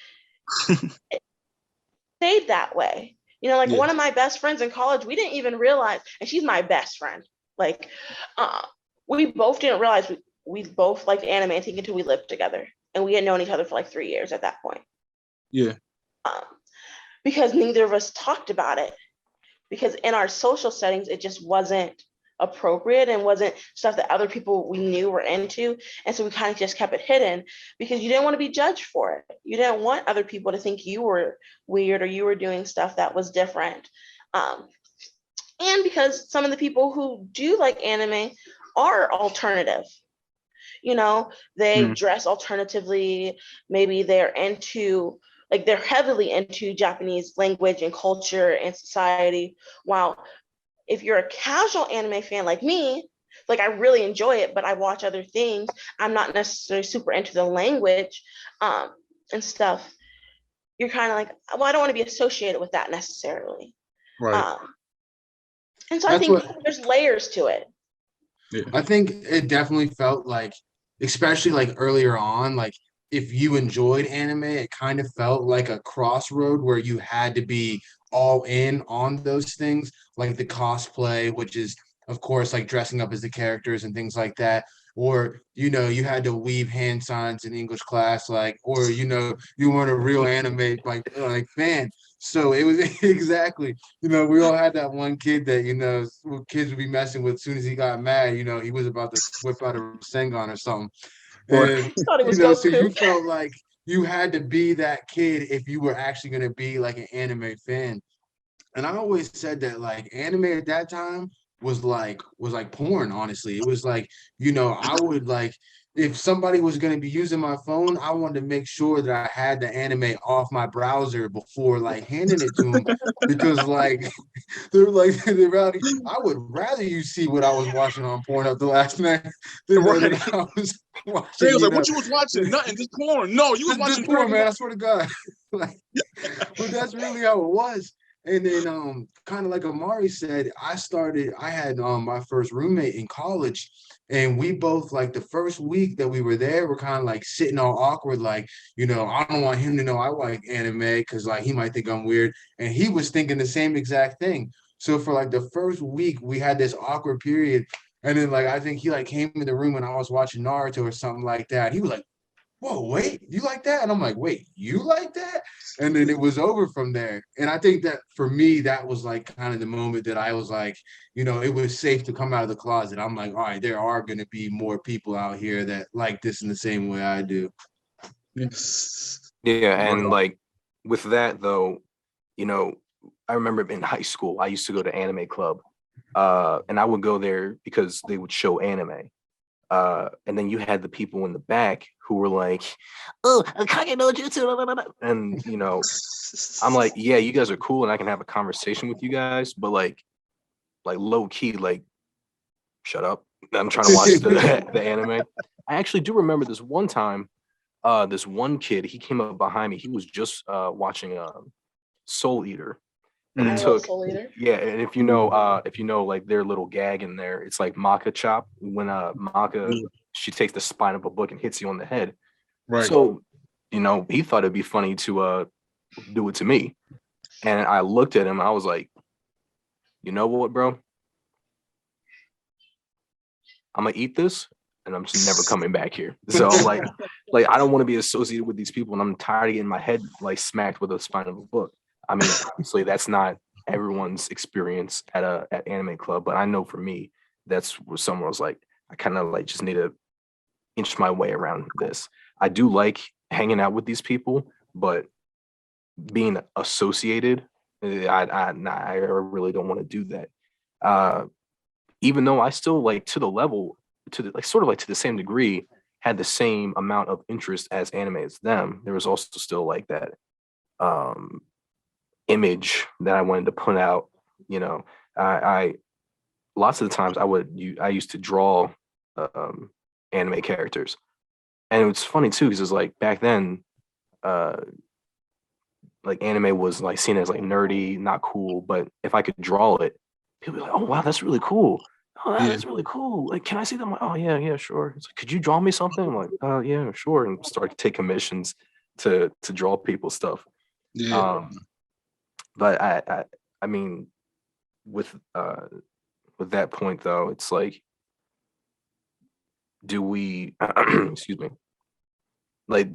it stayed that way. You know, like one of my best friends in college, we didn't even realize, and she's my best friend. Like, we both didn't realize we both liked anime, I think, until we lived together. And we had known each other for like 3 years at that point. Yeah. Because neither of us talked about it. Because in our social settings, it just wasn't appropriate and wasn't stuff that other people we knew were into. And so we kind of just kept it hidden because you didn't want to be judged for it. You didn't want other people to think you were weird or you were doing stuff that was different. And because some of the people who do like anime are alternative. You know, they dress alternatively. Maybe they're heavily into Japanese language and culture and society. While if you're a casual anime fan like me, like I really enjoy it, but I watch other things. I'm not necessarily super into the language and stuff. You're kind of like, well, I don't want to be associated with that necessarily. Right. And so I think there's layers to it. Yeah. I think it definitely felt like, especially like earlier on, like if you enjoyed anime, it kind of felt like a crossroad where you had to be all in on those things, like the cosplay, which is, of course, like dressing up as the characters and things like that. Or, you know, you had to weave hand signs in English class, like, or, you know, you weren't a real anime like fan. So it was exactly, you know, we all had that one kid that, you know, kids would be messing with as soon as he got mad, you know, he was about to whip out a Sengon or something. And, you know, so you felt like you had to be that kid if you were actually going to be like an anime fan. And I always said that like anime at that time was like porn, honestly. It was like, you know, I would like, if somebody was going to be using my phone, I wanted to make sure that I had the anime off my browser before like handing it to them because like they're like I would rather you see what I was watching on Pornhub the last night than that I was watching. They was like, what you was watching? Nothing, just porn. No, you was watching porn, man. I swear to God. Like, but that's really how it was. And then kind of like Imari said, I had my first roommate in college, and we both like the first week that we were there, we're kind of like sitting all awkward, like, you know, I don't want him to know I like anime because like he might think I'm weird. And he was thinking the same exact thing. So for like the first week, we had this awkward period. And then like I think he like came in the room when I was watching Naruto or something like that. He was like, whoa, wait, you like that? And I'm like, wait, you like that? And then it was over from there. And I think that for me, that was like kind of the moment that I was like, it was safe to come out of the closet. I'm like, all right, there are going to be more people out here that like this in the same way I do. Yes. Yeah, and like with that though, I remember in high school, I used to go to anime club, and I would go there because they would show anime. And then you had the people in the back who were like, "Oh, Kage no Jutsu," blah, blah, blah. And I'm like, "Yeah, you guys are cool, and I can have a conversation with you guys, but like low key, like, shut up. I'm trying to watch the anime." I actually do remember this one time. This one kid, he came up behind me. He was just watching Soul Eater, and it I love took Soul Eater. and if you know like their little gag in there, it's like Maka chop when Maka she takes the spine of a book and hits you on the head. Right. So he thought it'd be funny to do it to me, and I looked at him. I was like, you know what, bro? I'm gonna eat this, and I'm just never coming back here. So like I don't want to be associated with these people, and I'm tired of getting my head like smacked with a spine of a book. I mean, obviously that's not everyone's experience at anime club, but I know for me, that's where someone was like, I kind of like just need to inch my way around this. I do like hanging out with these people, but being associated, I really don't want to do that. Even though I still like to the level to the, like sort of like to the same degree had the same amount of interest as anime as them, there was also still like that um image that I wanted to put out. I lots of the times I used to draw anime characters, and it was funny too because it's like back then uh like anime was like seen as like nerdy, not cool, but if I could draw it, people were like, oh wow, that's really cool. Oh, wow, that's really cool. Like, can I see them? Like, oh yeah, sure. It's like, could you draw me something? I'm like, oh yeah, sure. And start to take commissions to draw people stuff. Yeah. But I mean, with that point though, it's like, do we excuse me, like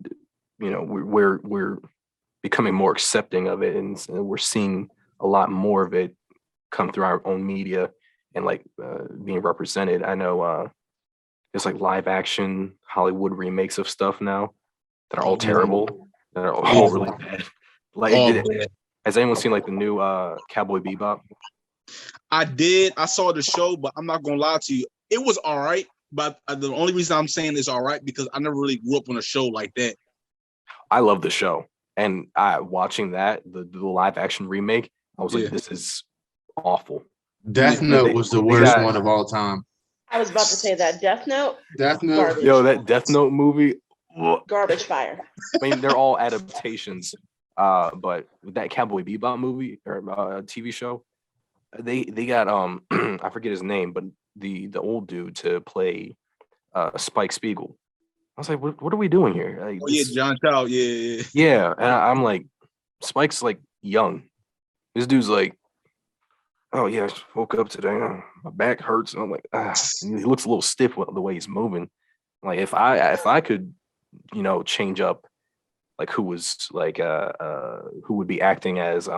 we're becoming more accepting of it, and we're seeing a lot more of it come through our own media and like being represented. I know there's like live action Hollywood remakes of stuff now that are all terrible, that are all really bad. Like, has anyone seen like the new Cowboy Bebop? I did. I saw the show, but I'm not gonna lie to you. It was all right, but the only reason I'm saying it's all right because I never really grew up on a show like that. I love the show, and watching that the live action remake, I was like, this is awful. Death Note was the worst one of all time. I was about to say that. Death Note. Garbage. Yo, that Death Note movie. Garbage fire. I mean, they're all adaptations. But with that Cowboy Bebop movie or TV show, they got I forget his name, but the old dude to play Spike Spiegel. I was like, what are we doing here? Like, John Chow, yeah. Yeah, and I'm like, Spike's like young. This dude's like, oh yeah, I woke up today, my back hurts, and I'm like, and he looks a little stiff with the way he's moving. Like if I could, change up like who was like who would be acting as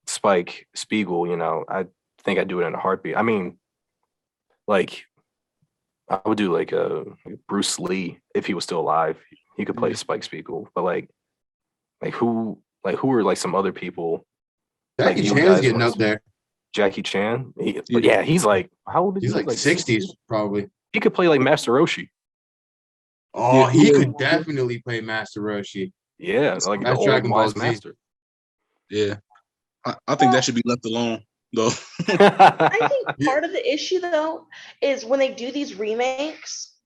Spike Spiegel, I think I'd do it in a heartbeat. I mean, like I would do like Bruce Lee if he was still alive. He could play Spike Spiegel, but like who are like some other people? Jackie Chan's getting up there. Jackie Chan, but yeah, he's like how old is he? He's like 60s probably. He could play like Master Roshi. Oh, he could definitely play Master Roshi. Yeah, like that's the Dragon Ball Z. Master. Yeah, I think that should be left alone though. I think part of the issue though is when they do these remakes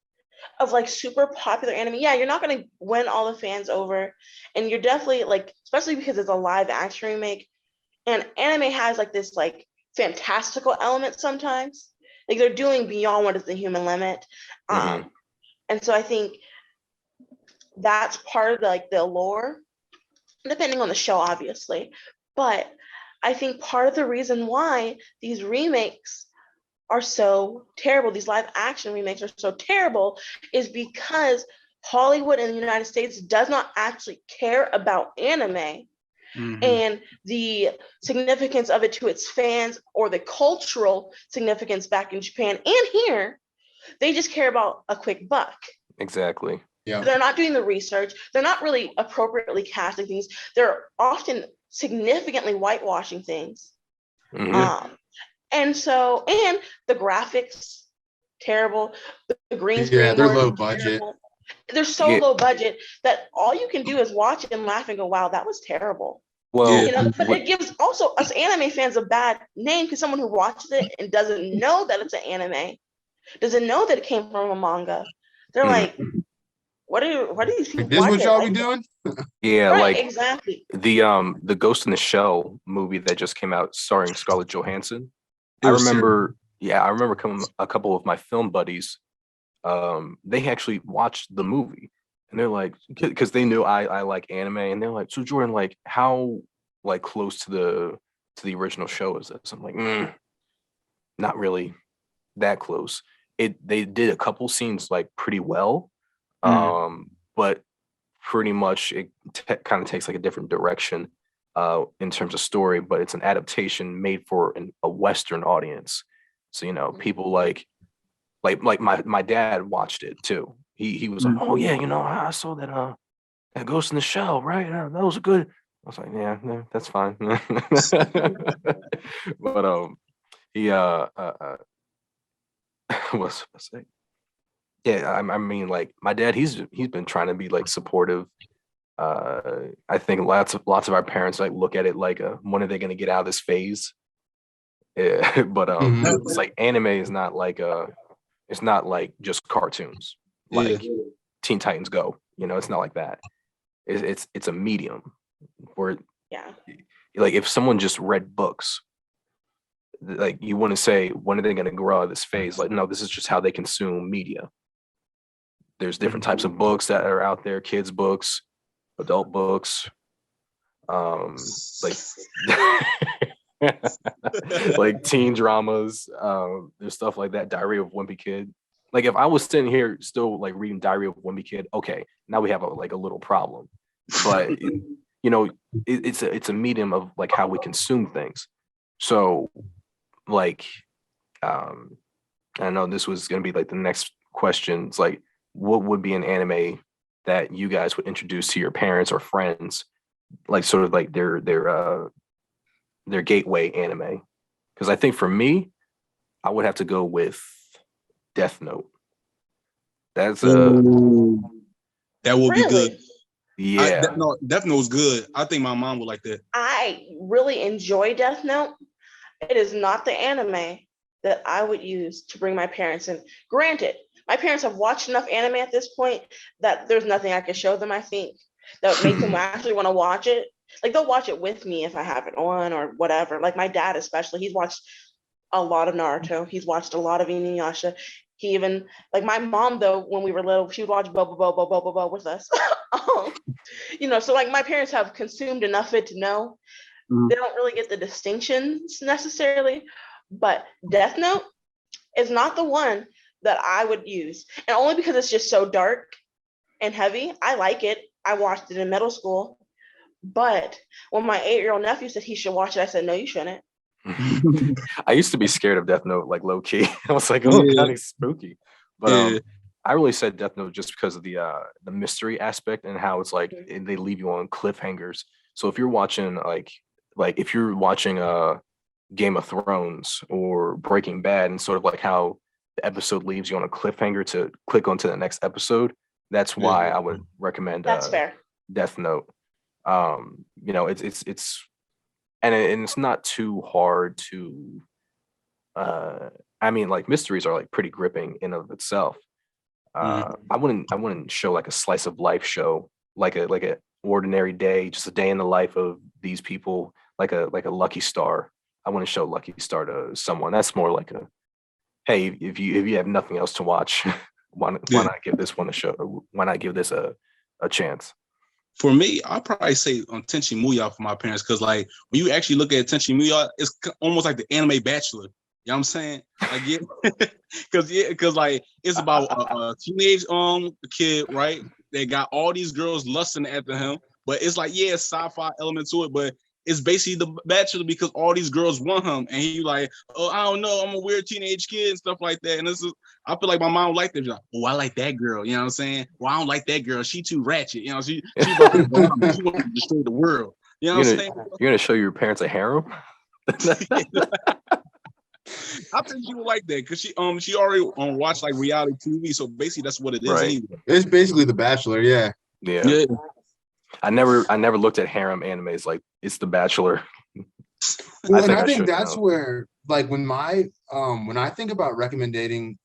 of like super popular anime. Yeah, you're not gonna win all the fans over, and you're definitely like, especially because it's a live action remake, and anime has like this like fantastical element sometimes. Like they're doing beyond what is the human limit. And so I think that's part of the allure, depending on the show, obviously. But I think part of the reason why these remakes are so terrible, these live action remakes are so terrible, is because Hollywood in the United States does not actually care about anime and the significance of it to its fans or the cultural significance back in Japan and here. They just care about a quick buck. Exactly. Yeah. They're not doing the research. They're not really appropriately casting things. They're often significantly whitewashing things. And the graphics, terrible. The green screen. They're low budget. Terrible. They're so low budget that all you can do is watch it and laugh and go, wow, that was terrible. Well, but it gives also us anime fans a bad name because someone who watches it and doesn't know that it's an anime, doesn't know that it came from a manga. They're like, what are these people? Like, this what y'all be doing? Yeah, right, like exactly. The Ghost in the Shell movie that just came out starring Scarlett Johansson. I remember a couple of my film buddies, they actually watched the movie and they're like, because they knew I like anime, and they're like, so Jordan, like how like close to the original show is this? I'm like, not really that close. They did a couple scenes like pretty well, but pretty much it kind of takes like a different direction in terms of story, but it's an adaptation made for a Western audience. So, people like my dad watched it too. He was like, oh yeah, I saw that Ghost in the Shell, right? That was a good. I was like, yeah, that's fine. But he what's I say? Yeah, I mean, like my dad, he's been trying to be like supportive. I think lots of our parents like look at it like, when are they going to get out of this phase? Yeah, but it's like anime is not like it's not like just cartoons like Teen Titans Go. It's not like that. It's a medium where like if someone just read books, like you want to say, when are they going to grow out of this phase? Like, no, this is just how they consume media. There's different types of books that are out there, kids books, adult books, like like teen dramas, there's stuff like that, Diary of a Wimpy Kid. Like if I was sitting here still like reading Diary of a Wimpy Kid, okay, now we have a little problem. But it's a medium of like how we consume things. So like I know this was going to be like the next question. It's like, what would be an anime that you guys would introduce to your parents or friends, like sort of like their gateway anime? Because I think for me, I would have to go with Death Note. That's that would be Really? good. Yeah. Death Note's good. I think my mom would like that. I really enjoy Death Note. It is not the anime that I would use to bring my parents in. Granted, my parents have watched enough anime at this point that there's nothing I can show them, I think, that would make them actually want to watch it. Like they'll watch it with me if I have it on or whatever. Like my dad especially, he's watched a lot of Naruto. He's watched a lot of Inuyasha. He even, like my mom though, when we were little, she would watch Boba with us. So like my parents have consumed enough of it to know. They don't really get the distinctions necessarily, but Death Note is not the one that I would use. And only because it's just so dark and heavy. I like it. I watched it in middle school. But when my 8-year-old nephew said he should watch it, I said, no, you shouldn't. I used to be scared of Death Note, like low key. I was like, oh, kind of spooky. But I really said Death Note just because of the mystery aspect and how it's like they leave you on cliffhangers. So if you're watching like if you're watching Game of Thrones or Breaking Bad, and sort of like how the episode leaves you on a cliffhanger to click onto the next episode, that's why I would recommend That's fair. Death Note. It's and it's not too hard to I mean, like mysteries are like pretty gripping in of itself. I wouldn't show like a slice of life show, like a ordinary day, just a day in the life of these people, like a Lucky Star. I wouldn't show Lucky Star to someone. That's more like a, hey, if you have nothing else to watch, why not give this one a show? Why not give this a chance? For me, I'll probably say on Tenchi Muya for my parents, because like when you actually look at Tenchi Muya, it's almost like the anime Bachelor. You know what I'm saying? Like because like it's about a teenage kid, right? that got all these girls lusting after him. But it's like, yeah, sci-fi element to it, but it's basically the Bachelor because all these girls want him, and he like, oh, I don't know, I'm a weird teenage kid and stuff like that. And this is, I feel like my mom would like that. She's like, oh, I like that girl. You know what I'm saying? Well, I don't like that girl. She too ratchet. You know, she's like, she wants to destroy the world. You know what I'm saying? You're gonna show your parents a harem? I think she would like that because she already watched like reality TV, so basically that's what it is Right. anyway. It's basically The Bachelor, yeah. Yeah. I never looked at harem animes like it's The Bachelor. Well, I think that's where, like, when I think about making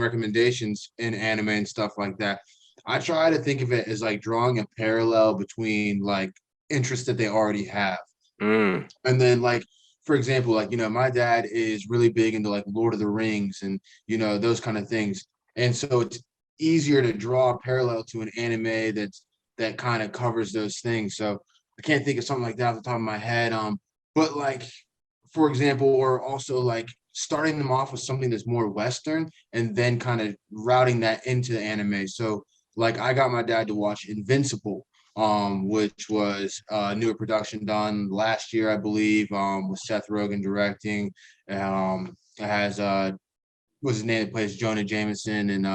recommendations in anime and stuff like that, I try to think of it as like drawing a parallel between like interests that they already have. And then, like, for example, like, my dad is really big into like Lord of the Rings and, those kind of things. And so it's easier to draw a parallel to an anime that kind of covers those things. So I can't think of something like that off the top of my head. But like, for example, or also like starting them off with something that's more Western and then kind of routing that into the anime. So like I got my dad to watch Invincible, which was a newer production done last year, I believe, with Seth Rogen directing. It has what's his name that plays Jonah Jameson and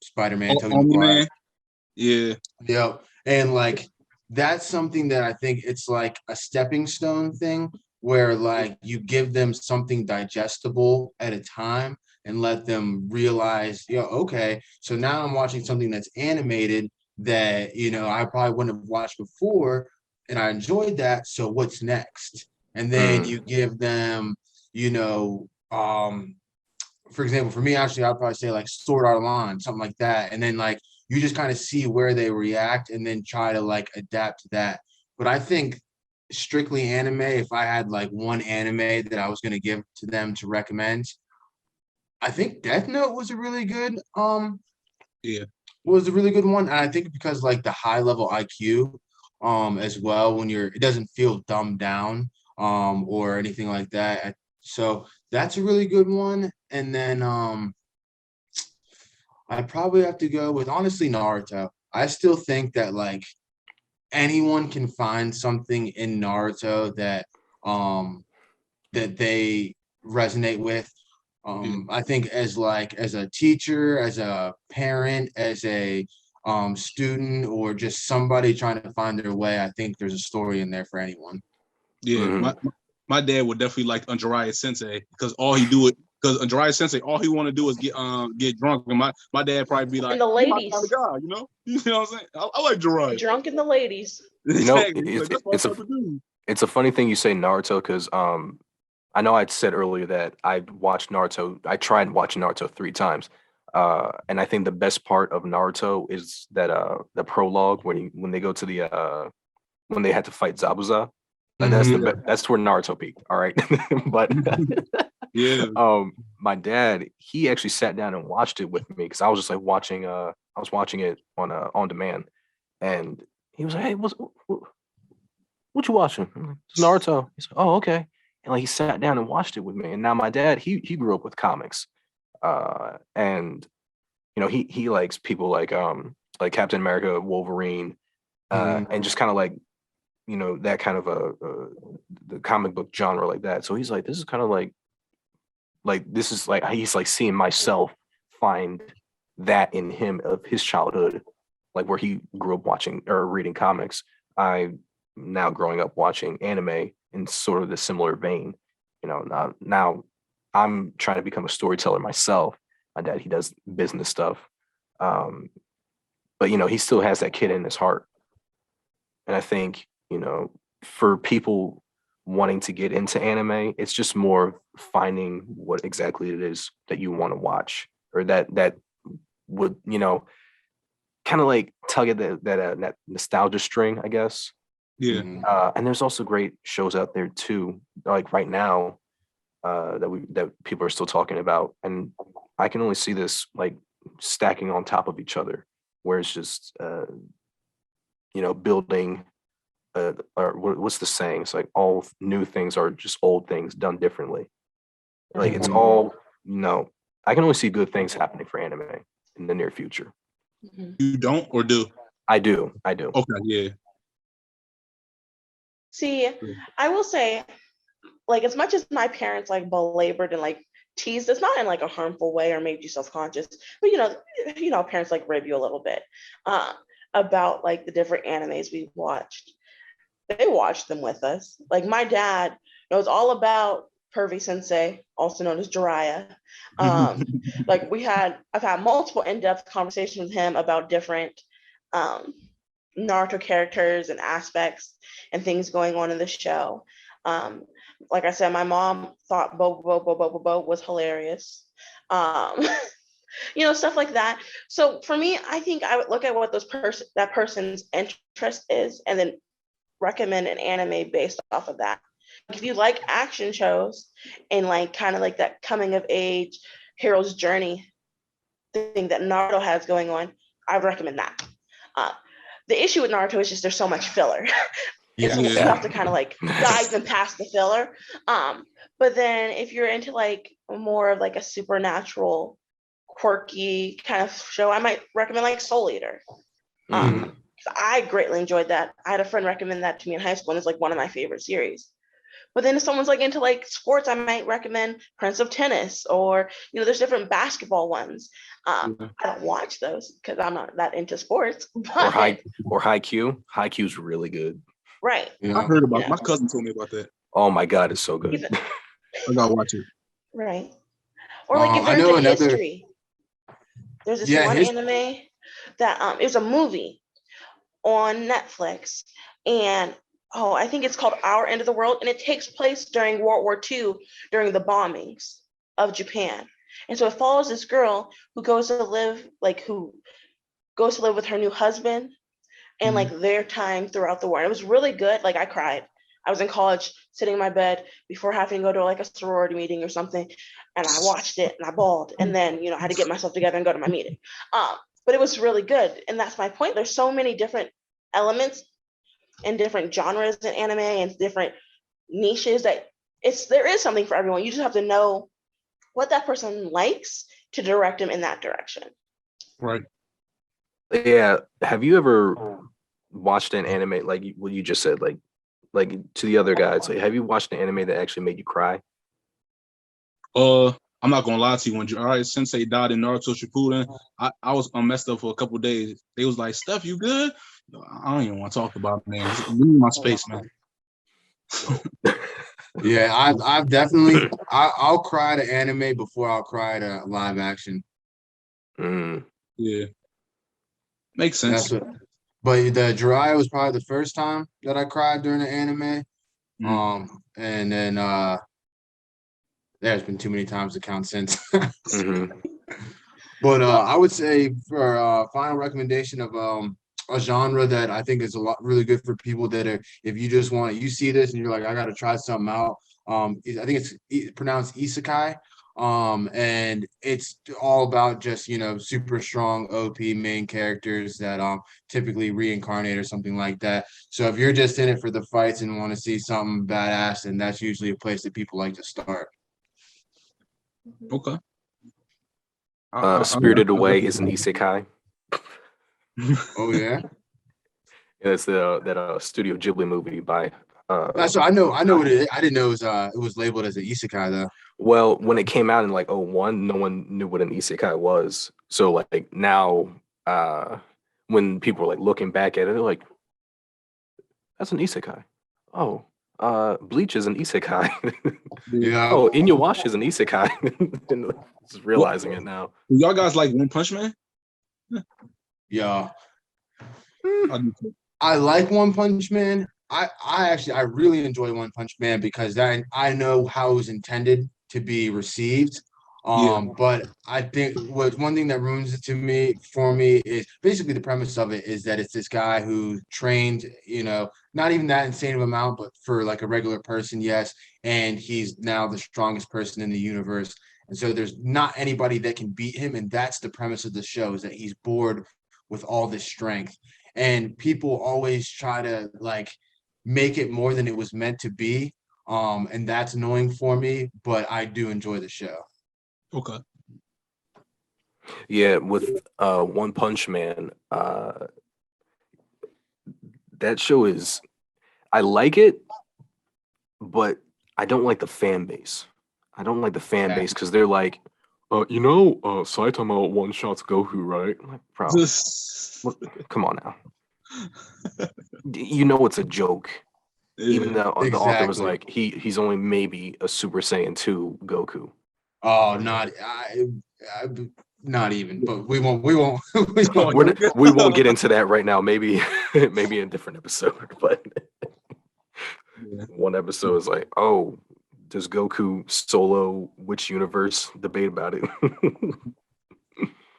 Spider-Man, Tobey Maguire. Yeah. Yep. And like that's something that I think it's like a stepping stone thing where like you give them something digestible at a time and let them realize, okay, so now I'm watching something that's animated that, I probably wouldn't have watched before and I enjoyed that. So what's next? And then you give them, for example, for me, actually, I'd probably say like Sword Art Online, something like that. And then like you just kind of see where they react and then try to like adapt to that. But I think strictly anime, if I had like one anime that I was going to give to them to recommend, I think Death Note was a really good one. And I think because like the high level IQ as well, when it doesn't feel dumbed down or anything like that. So that's a really good one. And then I probably have to go with, honestly, Naruto. I still think that like anyone can find something in Naruto that they resonate with. I think as a teacher, as a parent, as a student, or just somebody trying to find their way, I think there's a story in there for anyone. Yeah, my dad would definitely like Jiraiya Sensei because Jiraiya Sensei, all he want to do is get drunk, and my dad probably be like, and the ladies, kind of guy, you know what I'm saying? I like Jiraiya. Drunk and the ladies. Exactly. It's a funny thing you say Naruto because I know I'd said earlier that I'd watched Naruto. I tried watching Naruto 3 times. And I think the best part of Naruto is that the prologue when they go to the when they had to fight Zabuza. Like that's where Naruto peaked. All right. But yeah. My dad, he actually sat down and watched it with me because I was just like watching I was watching it on demand. And he was like, "Hey, what you watching?" I'm like, "It's Naruto." He's like, "Oh, okay." And like he sat down and watched it with me. And now my dad, he grew up with comics. And he likes people like Captain America, Wolverine, and just kind of like that kind of the comic book genre like that. So he's like, this is kind of like this is like he's like seeing myself find that in him of his childhood, like where he grew up watching or reading comics. I now growing up watching anime in sort of the similar vein. Now I'm trying to become a storyteller myself. My dad, he does business stuff. But he still has that kid in his heart. And I think, for people wanting to get into anime, it's just more finding what exactly it is that you want to watch or that would, kind of like tug at that nostalgia string, I guess. Yeah. And there's also great shows out there too, like right now, that people are still talking about. And I can only see this like stacking on top of each other, where it's just building or what's the saying? It's like all new things are just old things done differently. Like it's all I can only see good things happening for anime in the near future. You don't or do? I do. Okay, yeah. See, I will say, like, as much as my parents like belabored and like teased us, not in like a harmful way or made you self-conscious, but parents like rib you a little bit about like the different animes we watched. They watched them with us. Like my dad knows all about Pervy Sensei, also known as Jiraiya. Like I've had multiple in-depth conversations with him about different Naruto characters and aspects and things going on in the show. Like I said, my mom thought Bo was hilarious. Stuff like that. So for me, I think I would look at what that person's interest is and then recommend an anime based off of that. If you like action shows and like kind of like that coming of age hero's journey thing that Naruto has going on, I would recommend that. The issue with Naruto is just there's so much filler. You have to kind of like dive and past the filler. But then if you're into like more of like a supernatural, quirky kind of show, I might recommend like Soul Eater. I greatly enjoyed that. I had a friend recommend that to me in high school, and it's like one of my favorite series. But then if someone's like into like sports, I might recommend Prince of Tennis, or there's different basketball ones. I don't watch those because I'm not that into sports. But or Haikyuu. Haikyuu's really good. Right. I heard about it. My cousin told me about that. Oh my God, it's so good. I gotta watch it. Right. Or like if you're into history. There's this one anime that it was a movie on Netflix, and I think it's called Our End of the World, and it takes place during World War II, during the bombings of Japan. And so it follows this girl who goes to live with her new husband and like their time throughout the war. And it was really good. Like I cried. I was in college, sitting in my bed before having to go to like a sorority meeting or something, and I watched it and I bawled, and then I had to get myself together and go to my meeting. But it was really good, and that's my point. There's so many different elements and different genres in anime and different niches that there is something for everyone. You just have to know what that person likes to direct them in that direction. Right. Yeah. Have you ever watched an anime like what you just said, like to the other guys? Like, have you watched an anime that actually made you cry? I'm not gonna lie to you. When Jiraiya Sensei died in Naruto Shippuden, I was messed up for a couple of days. They was like, "Steph, you good?" I don't even want to talk about it, man. Just leave me my space, man. Yeah, I've definitely I'll cry to anime before I'll cry to live action. Yeah, makes sense. But the Jiraiya was probably the first time that I cried during the anime. And then there's been too many times to count since. But I would say for final recommendation of a genre that I think is really good for people that are, if you just want you see this and you're like, I got to try something out. I think it's pronounced isekai. And it's all about just super strong OP main characters that typically reincarnate or something like that. So if you're just in it for the fights and want to see something badass, then that's usually a place that people like to start. Okay. Spirited Away is an isekai. Oh yeah. It's that Studio Ghibli movie by. So I know what it is. I didn't know it was labeled as an isekai though. Well, when it came out in like 2001, no one knew what an isekai was. So like now, when people are like looking back at it, they're like, "That's an isekai." Oh, Bleach is an isekai. Yeah. Oh, Inuyasha is an isekai. Just realizing it now. Y'all guys like One Punch Man? Yeah. I like One Punch Man. I really enjoy One Punch Man because I know how it was intended to be received. But I think one thing that ruins it for me is basically the premise of it is that it's this guy who trained, not even that insane of amount, but for like a regular person, yes, and he's now the strongest person in the universe. And so there's not anybody that can beat him, and that's the premise of the show, is that he's bored with all this strength. And people always try to like make it more than it was meant to be. And that's annoying for me, but I do enjoy the show. Okay. Yeah, with One Punch Man, that show is I like it, but I don't like the fan base. I don't like the fan Yeah. base because they're like, Saitama one shots Goku, right? I'm like, bro, what, come on now. You know it's a joke. Even Yeah. though the author was Exactly. like, he's only maybe a Super Saiyan 2 Goku. Oh, not even. But we won't. We won't. We Oh, won't. We won't get into that right now. Maybe maybe in a different episode. But Yeah. one episode is like, oh, does Goku solo which universe? Debate about it.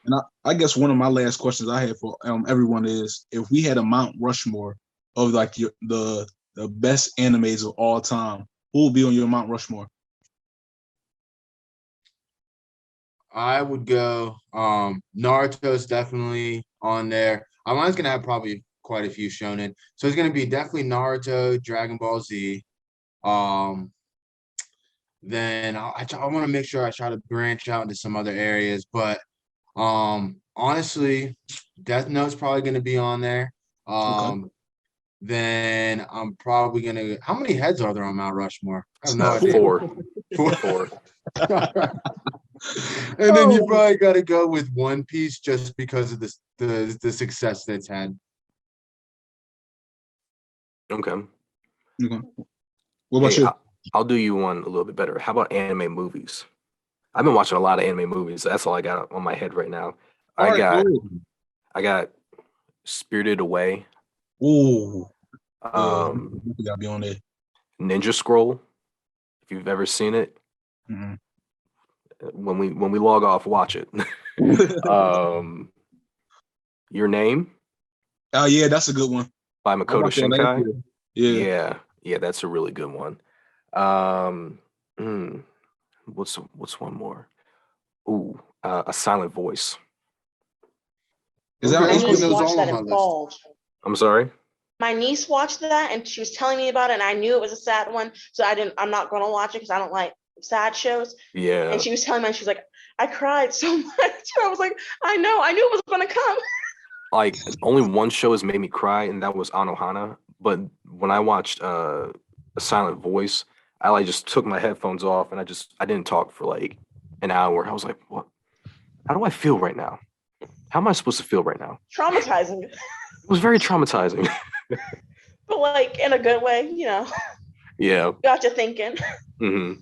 And I guess one of my last questions I have for everyone is, if we had a Mount Rushmore of like the best animes of all time, who would be on your Mount Rushmore? I would go. Naruto's definitely on there. Mine's gonna have probably quite a few shonen. So it's gonna be definitely Naruto, Dragon Ball Z. Um, then I want to make sure I try to branch out into some other areas, but honestly, Death Note's probably gonna be on there. Okay. Then I'm probably gonna. How many heads are there on Mount Rushmore? I have no idea. Four. Four. And then you probably got to go with One Piece just because of the success that's had. Okay. Okay. What about Hey, you? I'll do you one a little bit better. How about anime movies? I've been watching a lot of anime movies. That's all I got on my head right now. All right, go I got Spirited Away, Ooh. um, You gotta be on there. Ninja Scroll. If you've ever seen it, Mhm. when we log off, watch it. Your Name Oh yeah, that's a good one. by I Makoto watched that last Shinkai. year. Yeah, that's a really good one. Um, hmm, what's one more? Ooh, A Silent Voice. Is that My on I'm putting niece HBO? those watched all on that my in list. Bulge. I'm sorry. My niece watched that and she was telling me about it, and I knew it was a sad one, so I'm not gonna watch it because I don't like sad shows. Yeah, And she was telling me, and she was like, I cried so much. I was like, I knew it was gonna come. like only one show has made me cry, and that was Anohana. But when I watched A Silent Voice, I like just took my headphones off and I didn't talk for like an hour. I was like, what? How do I feel right now? How am I supposed to feel right now? Traumatizing, It was very traumatizing. but like in a good way, Yeah. got you thinking. Hmm.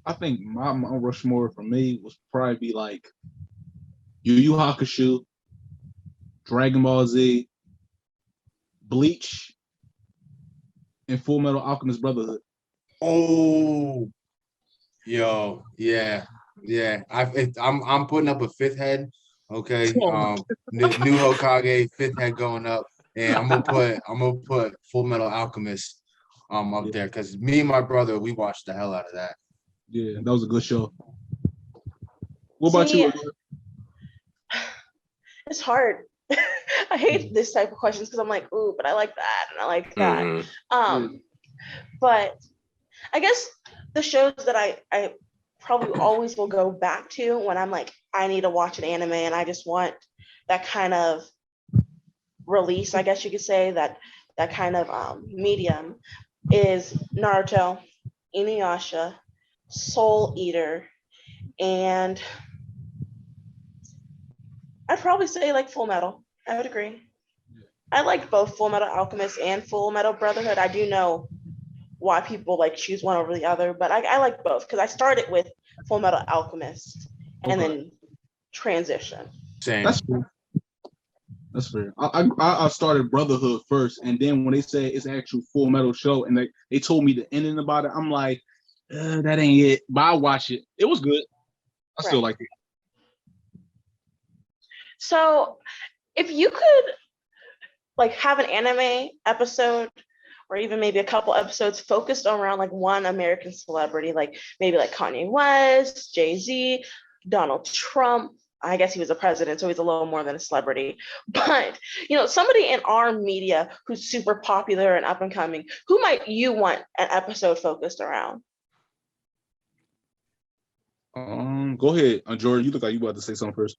I think my Mount Rushmore for me was probably be like Yu Yu Hakusho, Dragon Ball Z, Bleach, and Full Metal Alchemist Brotherhood. Oh, yo, yeah. I'm putting up a fifth head. Okay. New Hokage, fifth head going up, and I'm gonna put Full Metal Alchemist up there because me and my brother we watched the hell out of that. Yeah, that was a good show. What about See, you? it's hard. I hate this type of questions because I'm like, ooh, but I like that and I like that. Hmm. But I guess the shows that I probably always will go back to when I'm like, I need to watch an anime and I just want that kind of release, I guess you could say, that kind of medium is Naruto, Inuyasha, Soul Eater, and I'd probably say like Full Metal. I would agree. I like both Full Metal Alchemist and Full Metal Brotherhood. I do know why people like choose one over the other, but I like both because I started with Full Metal Alchemist and then transition. Same. That's fair. That's fair. I started Brotherhood first, and then when they said it's actual Full Metal show, and they told me the ending about it, I'm like, that ain't it. But I watch it. It was good. I still like it. So if you could like have an anime episode or even maybe a couple episodes focused around like one American celebrity, like maybe like Kanye West, Jay-Z, Donald Trump. I guess he was a president, so he's a little more than a celebrity. But somebody in our media who's super popular and up and coming, who might you want an episode focused around? Go ahead, Jordan. You look like you about to say something first.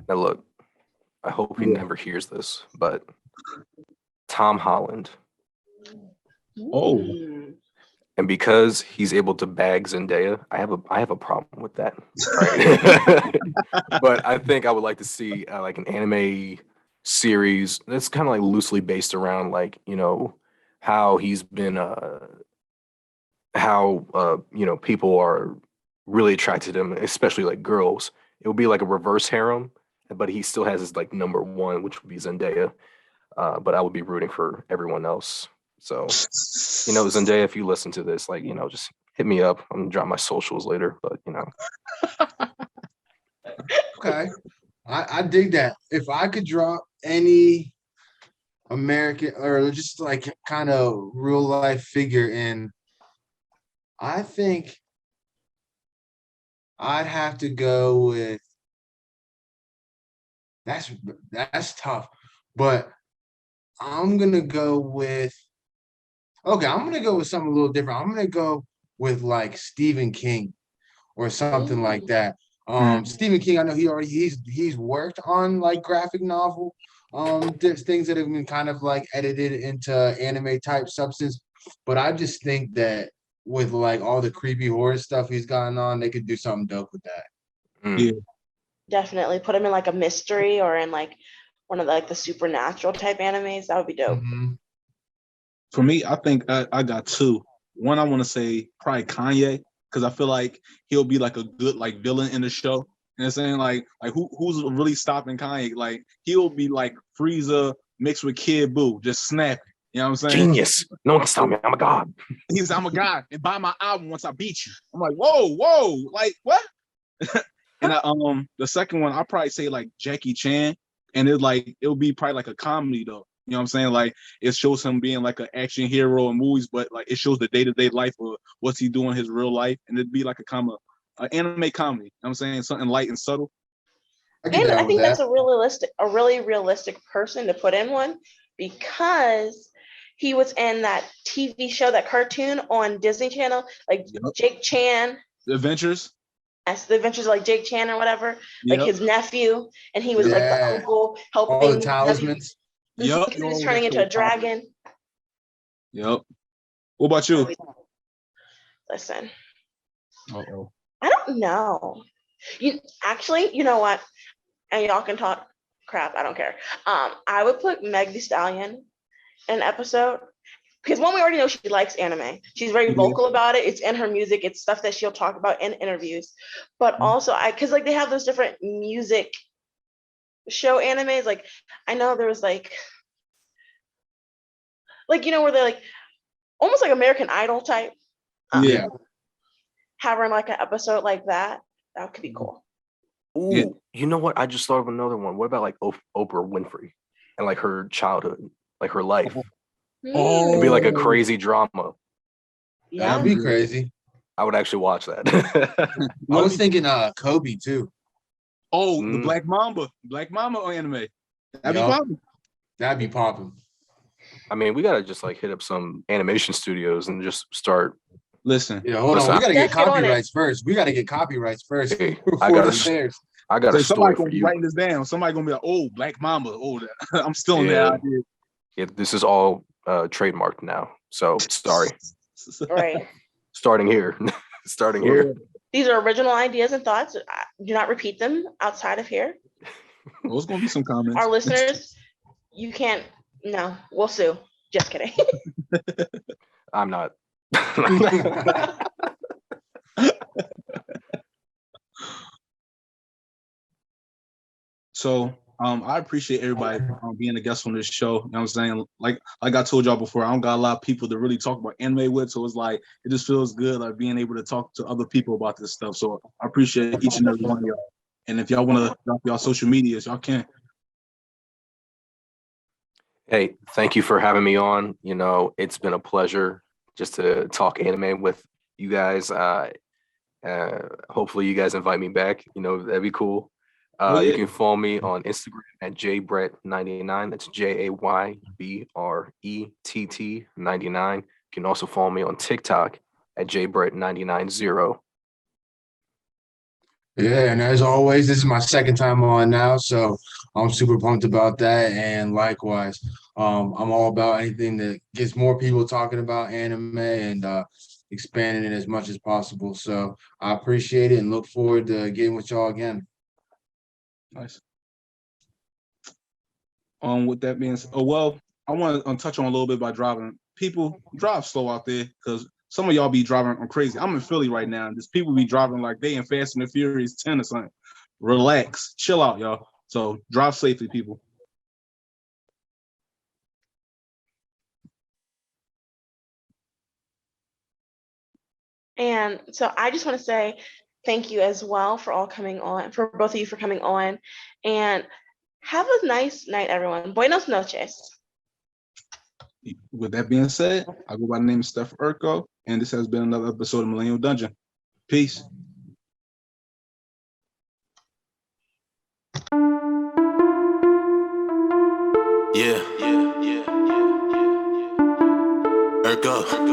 Now look, I hope he never hears this, but Tom Holland. Oh. And because he's able to bag Zendaya, I have a problem with that. Right? But I think I would like to see like an anime series that's kind of like loosely based around like, you know, how he's been people are really attracted to him, especially like girls. It would be like a reverse harem, but he still has his like number one, which would be Zendaya. But I would be rooting for everyone else. So, you know, Zendaya, if you listen to this, like, you know, just hit me up. I'm gonna drop my socials later, but you know. Okay. I dig that. If I could drop any American or just like kind of real life figure in, I think I'd have to go with that's tough, but I'm gonna go with I'm gonna go with something a little different. I'm gonna go with like Stephen King or something like that. Stephen King, I know he's worked on like graphic novel. There's things that have been kind of like edited into anime type substance, but I just think that with like all the creepy horror stuff he's gotten on, they could do something dope with that. Yeah. Definitely put him in like a mystery or in like one of like the supernatural type animes. That would be dope. For me, I think I got two. One, I want to say probably Kanye, because I feel like he'll be like a good like villain in the show. You know what I'm saying? Like who's really stopping Kanye? Like he'll be like Frieza mixed with Kid Buu, just snapping. You know what I'm saying? Genius. No one can stop me. I'm a god. I'm a god. And buy my album once I beat you. I'm like, whoa, like what? And the second one, I'll probably say like Jackie Chan, and it'll be probably like a comedy though. You know what I'm saying? Like it shows him being like an action hero in movies, but like it shows the day-to-day life of what's he doing in his real life, and it'd be like an anime comedy. You know what I'm saying? Something light and subtle. And I think that's a really realistic person to put in one, because he was in that TV show, that cartoon on Disney Channel, like Jake Chan. The Adventures. Yes, the Adventures of like Jake Chan or whatever, like his nephew, and he was like the uncle helping all the talismans. Yep. He was turning into a dragon. Yep. What about you? Listen. Uh-oh. I don't know. You know what? And y'all can talk crap. I don't care. I would put Meg Thee Stallion in an episode, because one, we already know she likes anime. She's very vocal about it. It's in her music. It's stuff that she'll talk about in interviews. But also, because like they have those different music show animes. Like I know there was like you know where they're like almost like American Idol type. Having like an episode like that could be cool. Ooh, you know what? I just thought of another one. What about like Oprah Winfrey and like her childhood, like her life? Oh, it'd be like a crazy drama. Yeah, that'd be crazy. I would actually watch that. I was thinking Kobe too. Oh, the Black Mamba anime. That'd be popping. That'd be popping. I mean, we gotta just like hit up some animation studios and just start. Listen, hold on. We gotta get copyrights first. Hey, I gotta somebody for gonna you. write this down. Somebody gonna be like, "Oh, Black Mamba." Oh, I'm still in that idea. Yeah, this is all trademarked now. So sorry. Right. Starting here. Here. These are original ideas and thoughts. Do not repeat them outside of here. Well, there's gonna be some comments. Our listeners, you can't. No, we'll sue. Just kidding. I'm not. So I appreciate everybody being a guest on this show. You know what I'm saying? Like I told y'all before, I don't got a lot of people to really talk about anime with. So it's like it just feels good like being able to talk to other people about this stuff. So I appreciate each and every one of y'all. And if y'all want to drop y'all social medias, y'all can. Hey, thank you for having me on. You know, it's been a pleasure just to talk anime with you guys. Hopefully you guys invite me back. You know, that'd be cool. You can follow me on Instagram at jbrett99. That's JAYBRETT 99. You can also follow me on TikTok at jbrett990. Yeah, and as always, this is my second time on now, so I'm super pumped about that. And likewise, I'm all about anything that gets more people talking about anime and expanding it as much as possible. So I appreciate it and look forward to getting with y'all again. Nice. With that being said, I want to touch on a little bit about driving. People drive slow out there because some of y'all be driving crazy. I'm in Philly right now, and there's people be driving like they in Fast and the Furious 10 or something. Relax, chill out, y'all. So drive safely, people. And so I just want to say thank you as well for all coming on, for both of you for coming on. And have a nice night, everyone. Buenos noches. With that being said, I go by the name of Steph Urko, and this has been another episode of Millennial Dungeon. Peace. Yeah. Urko.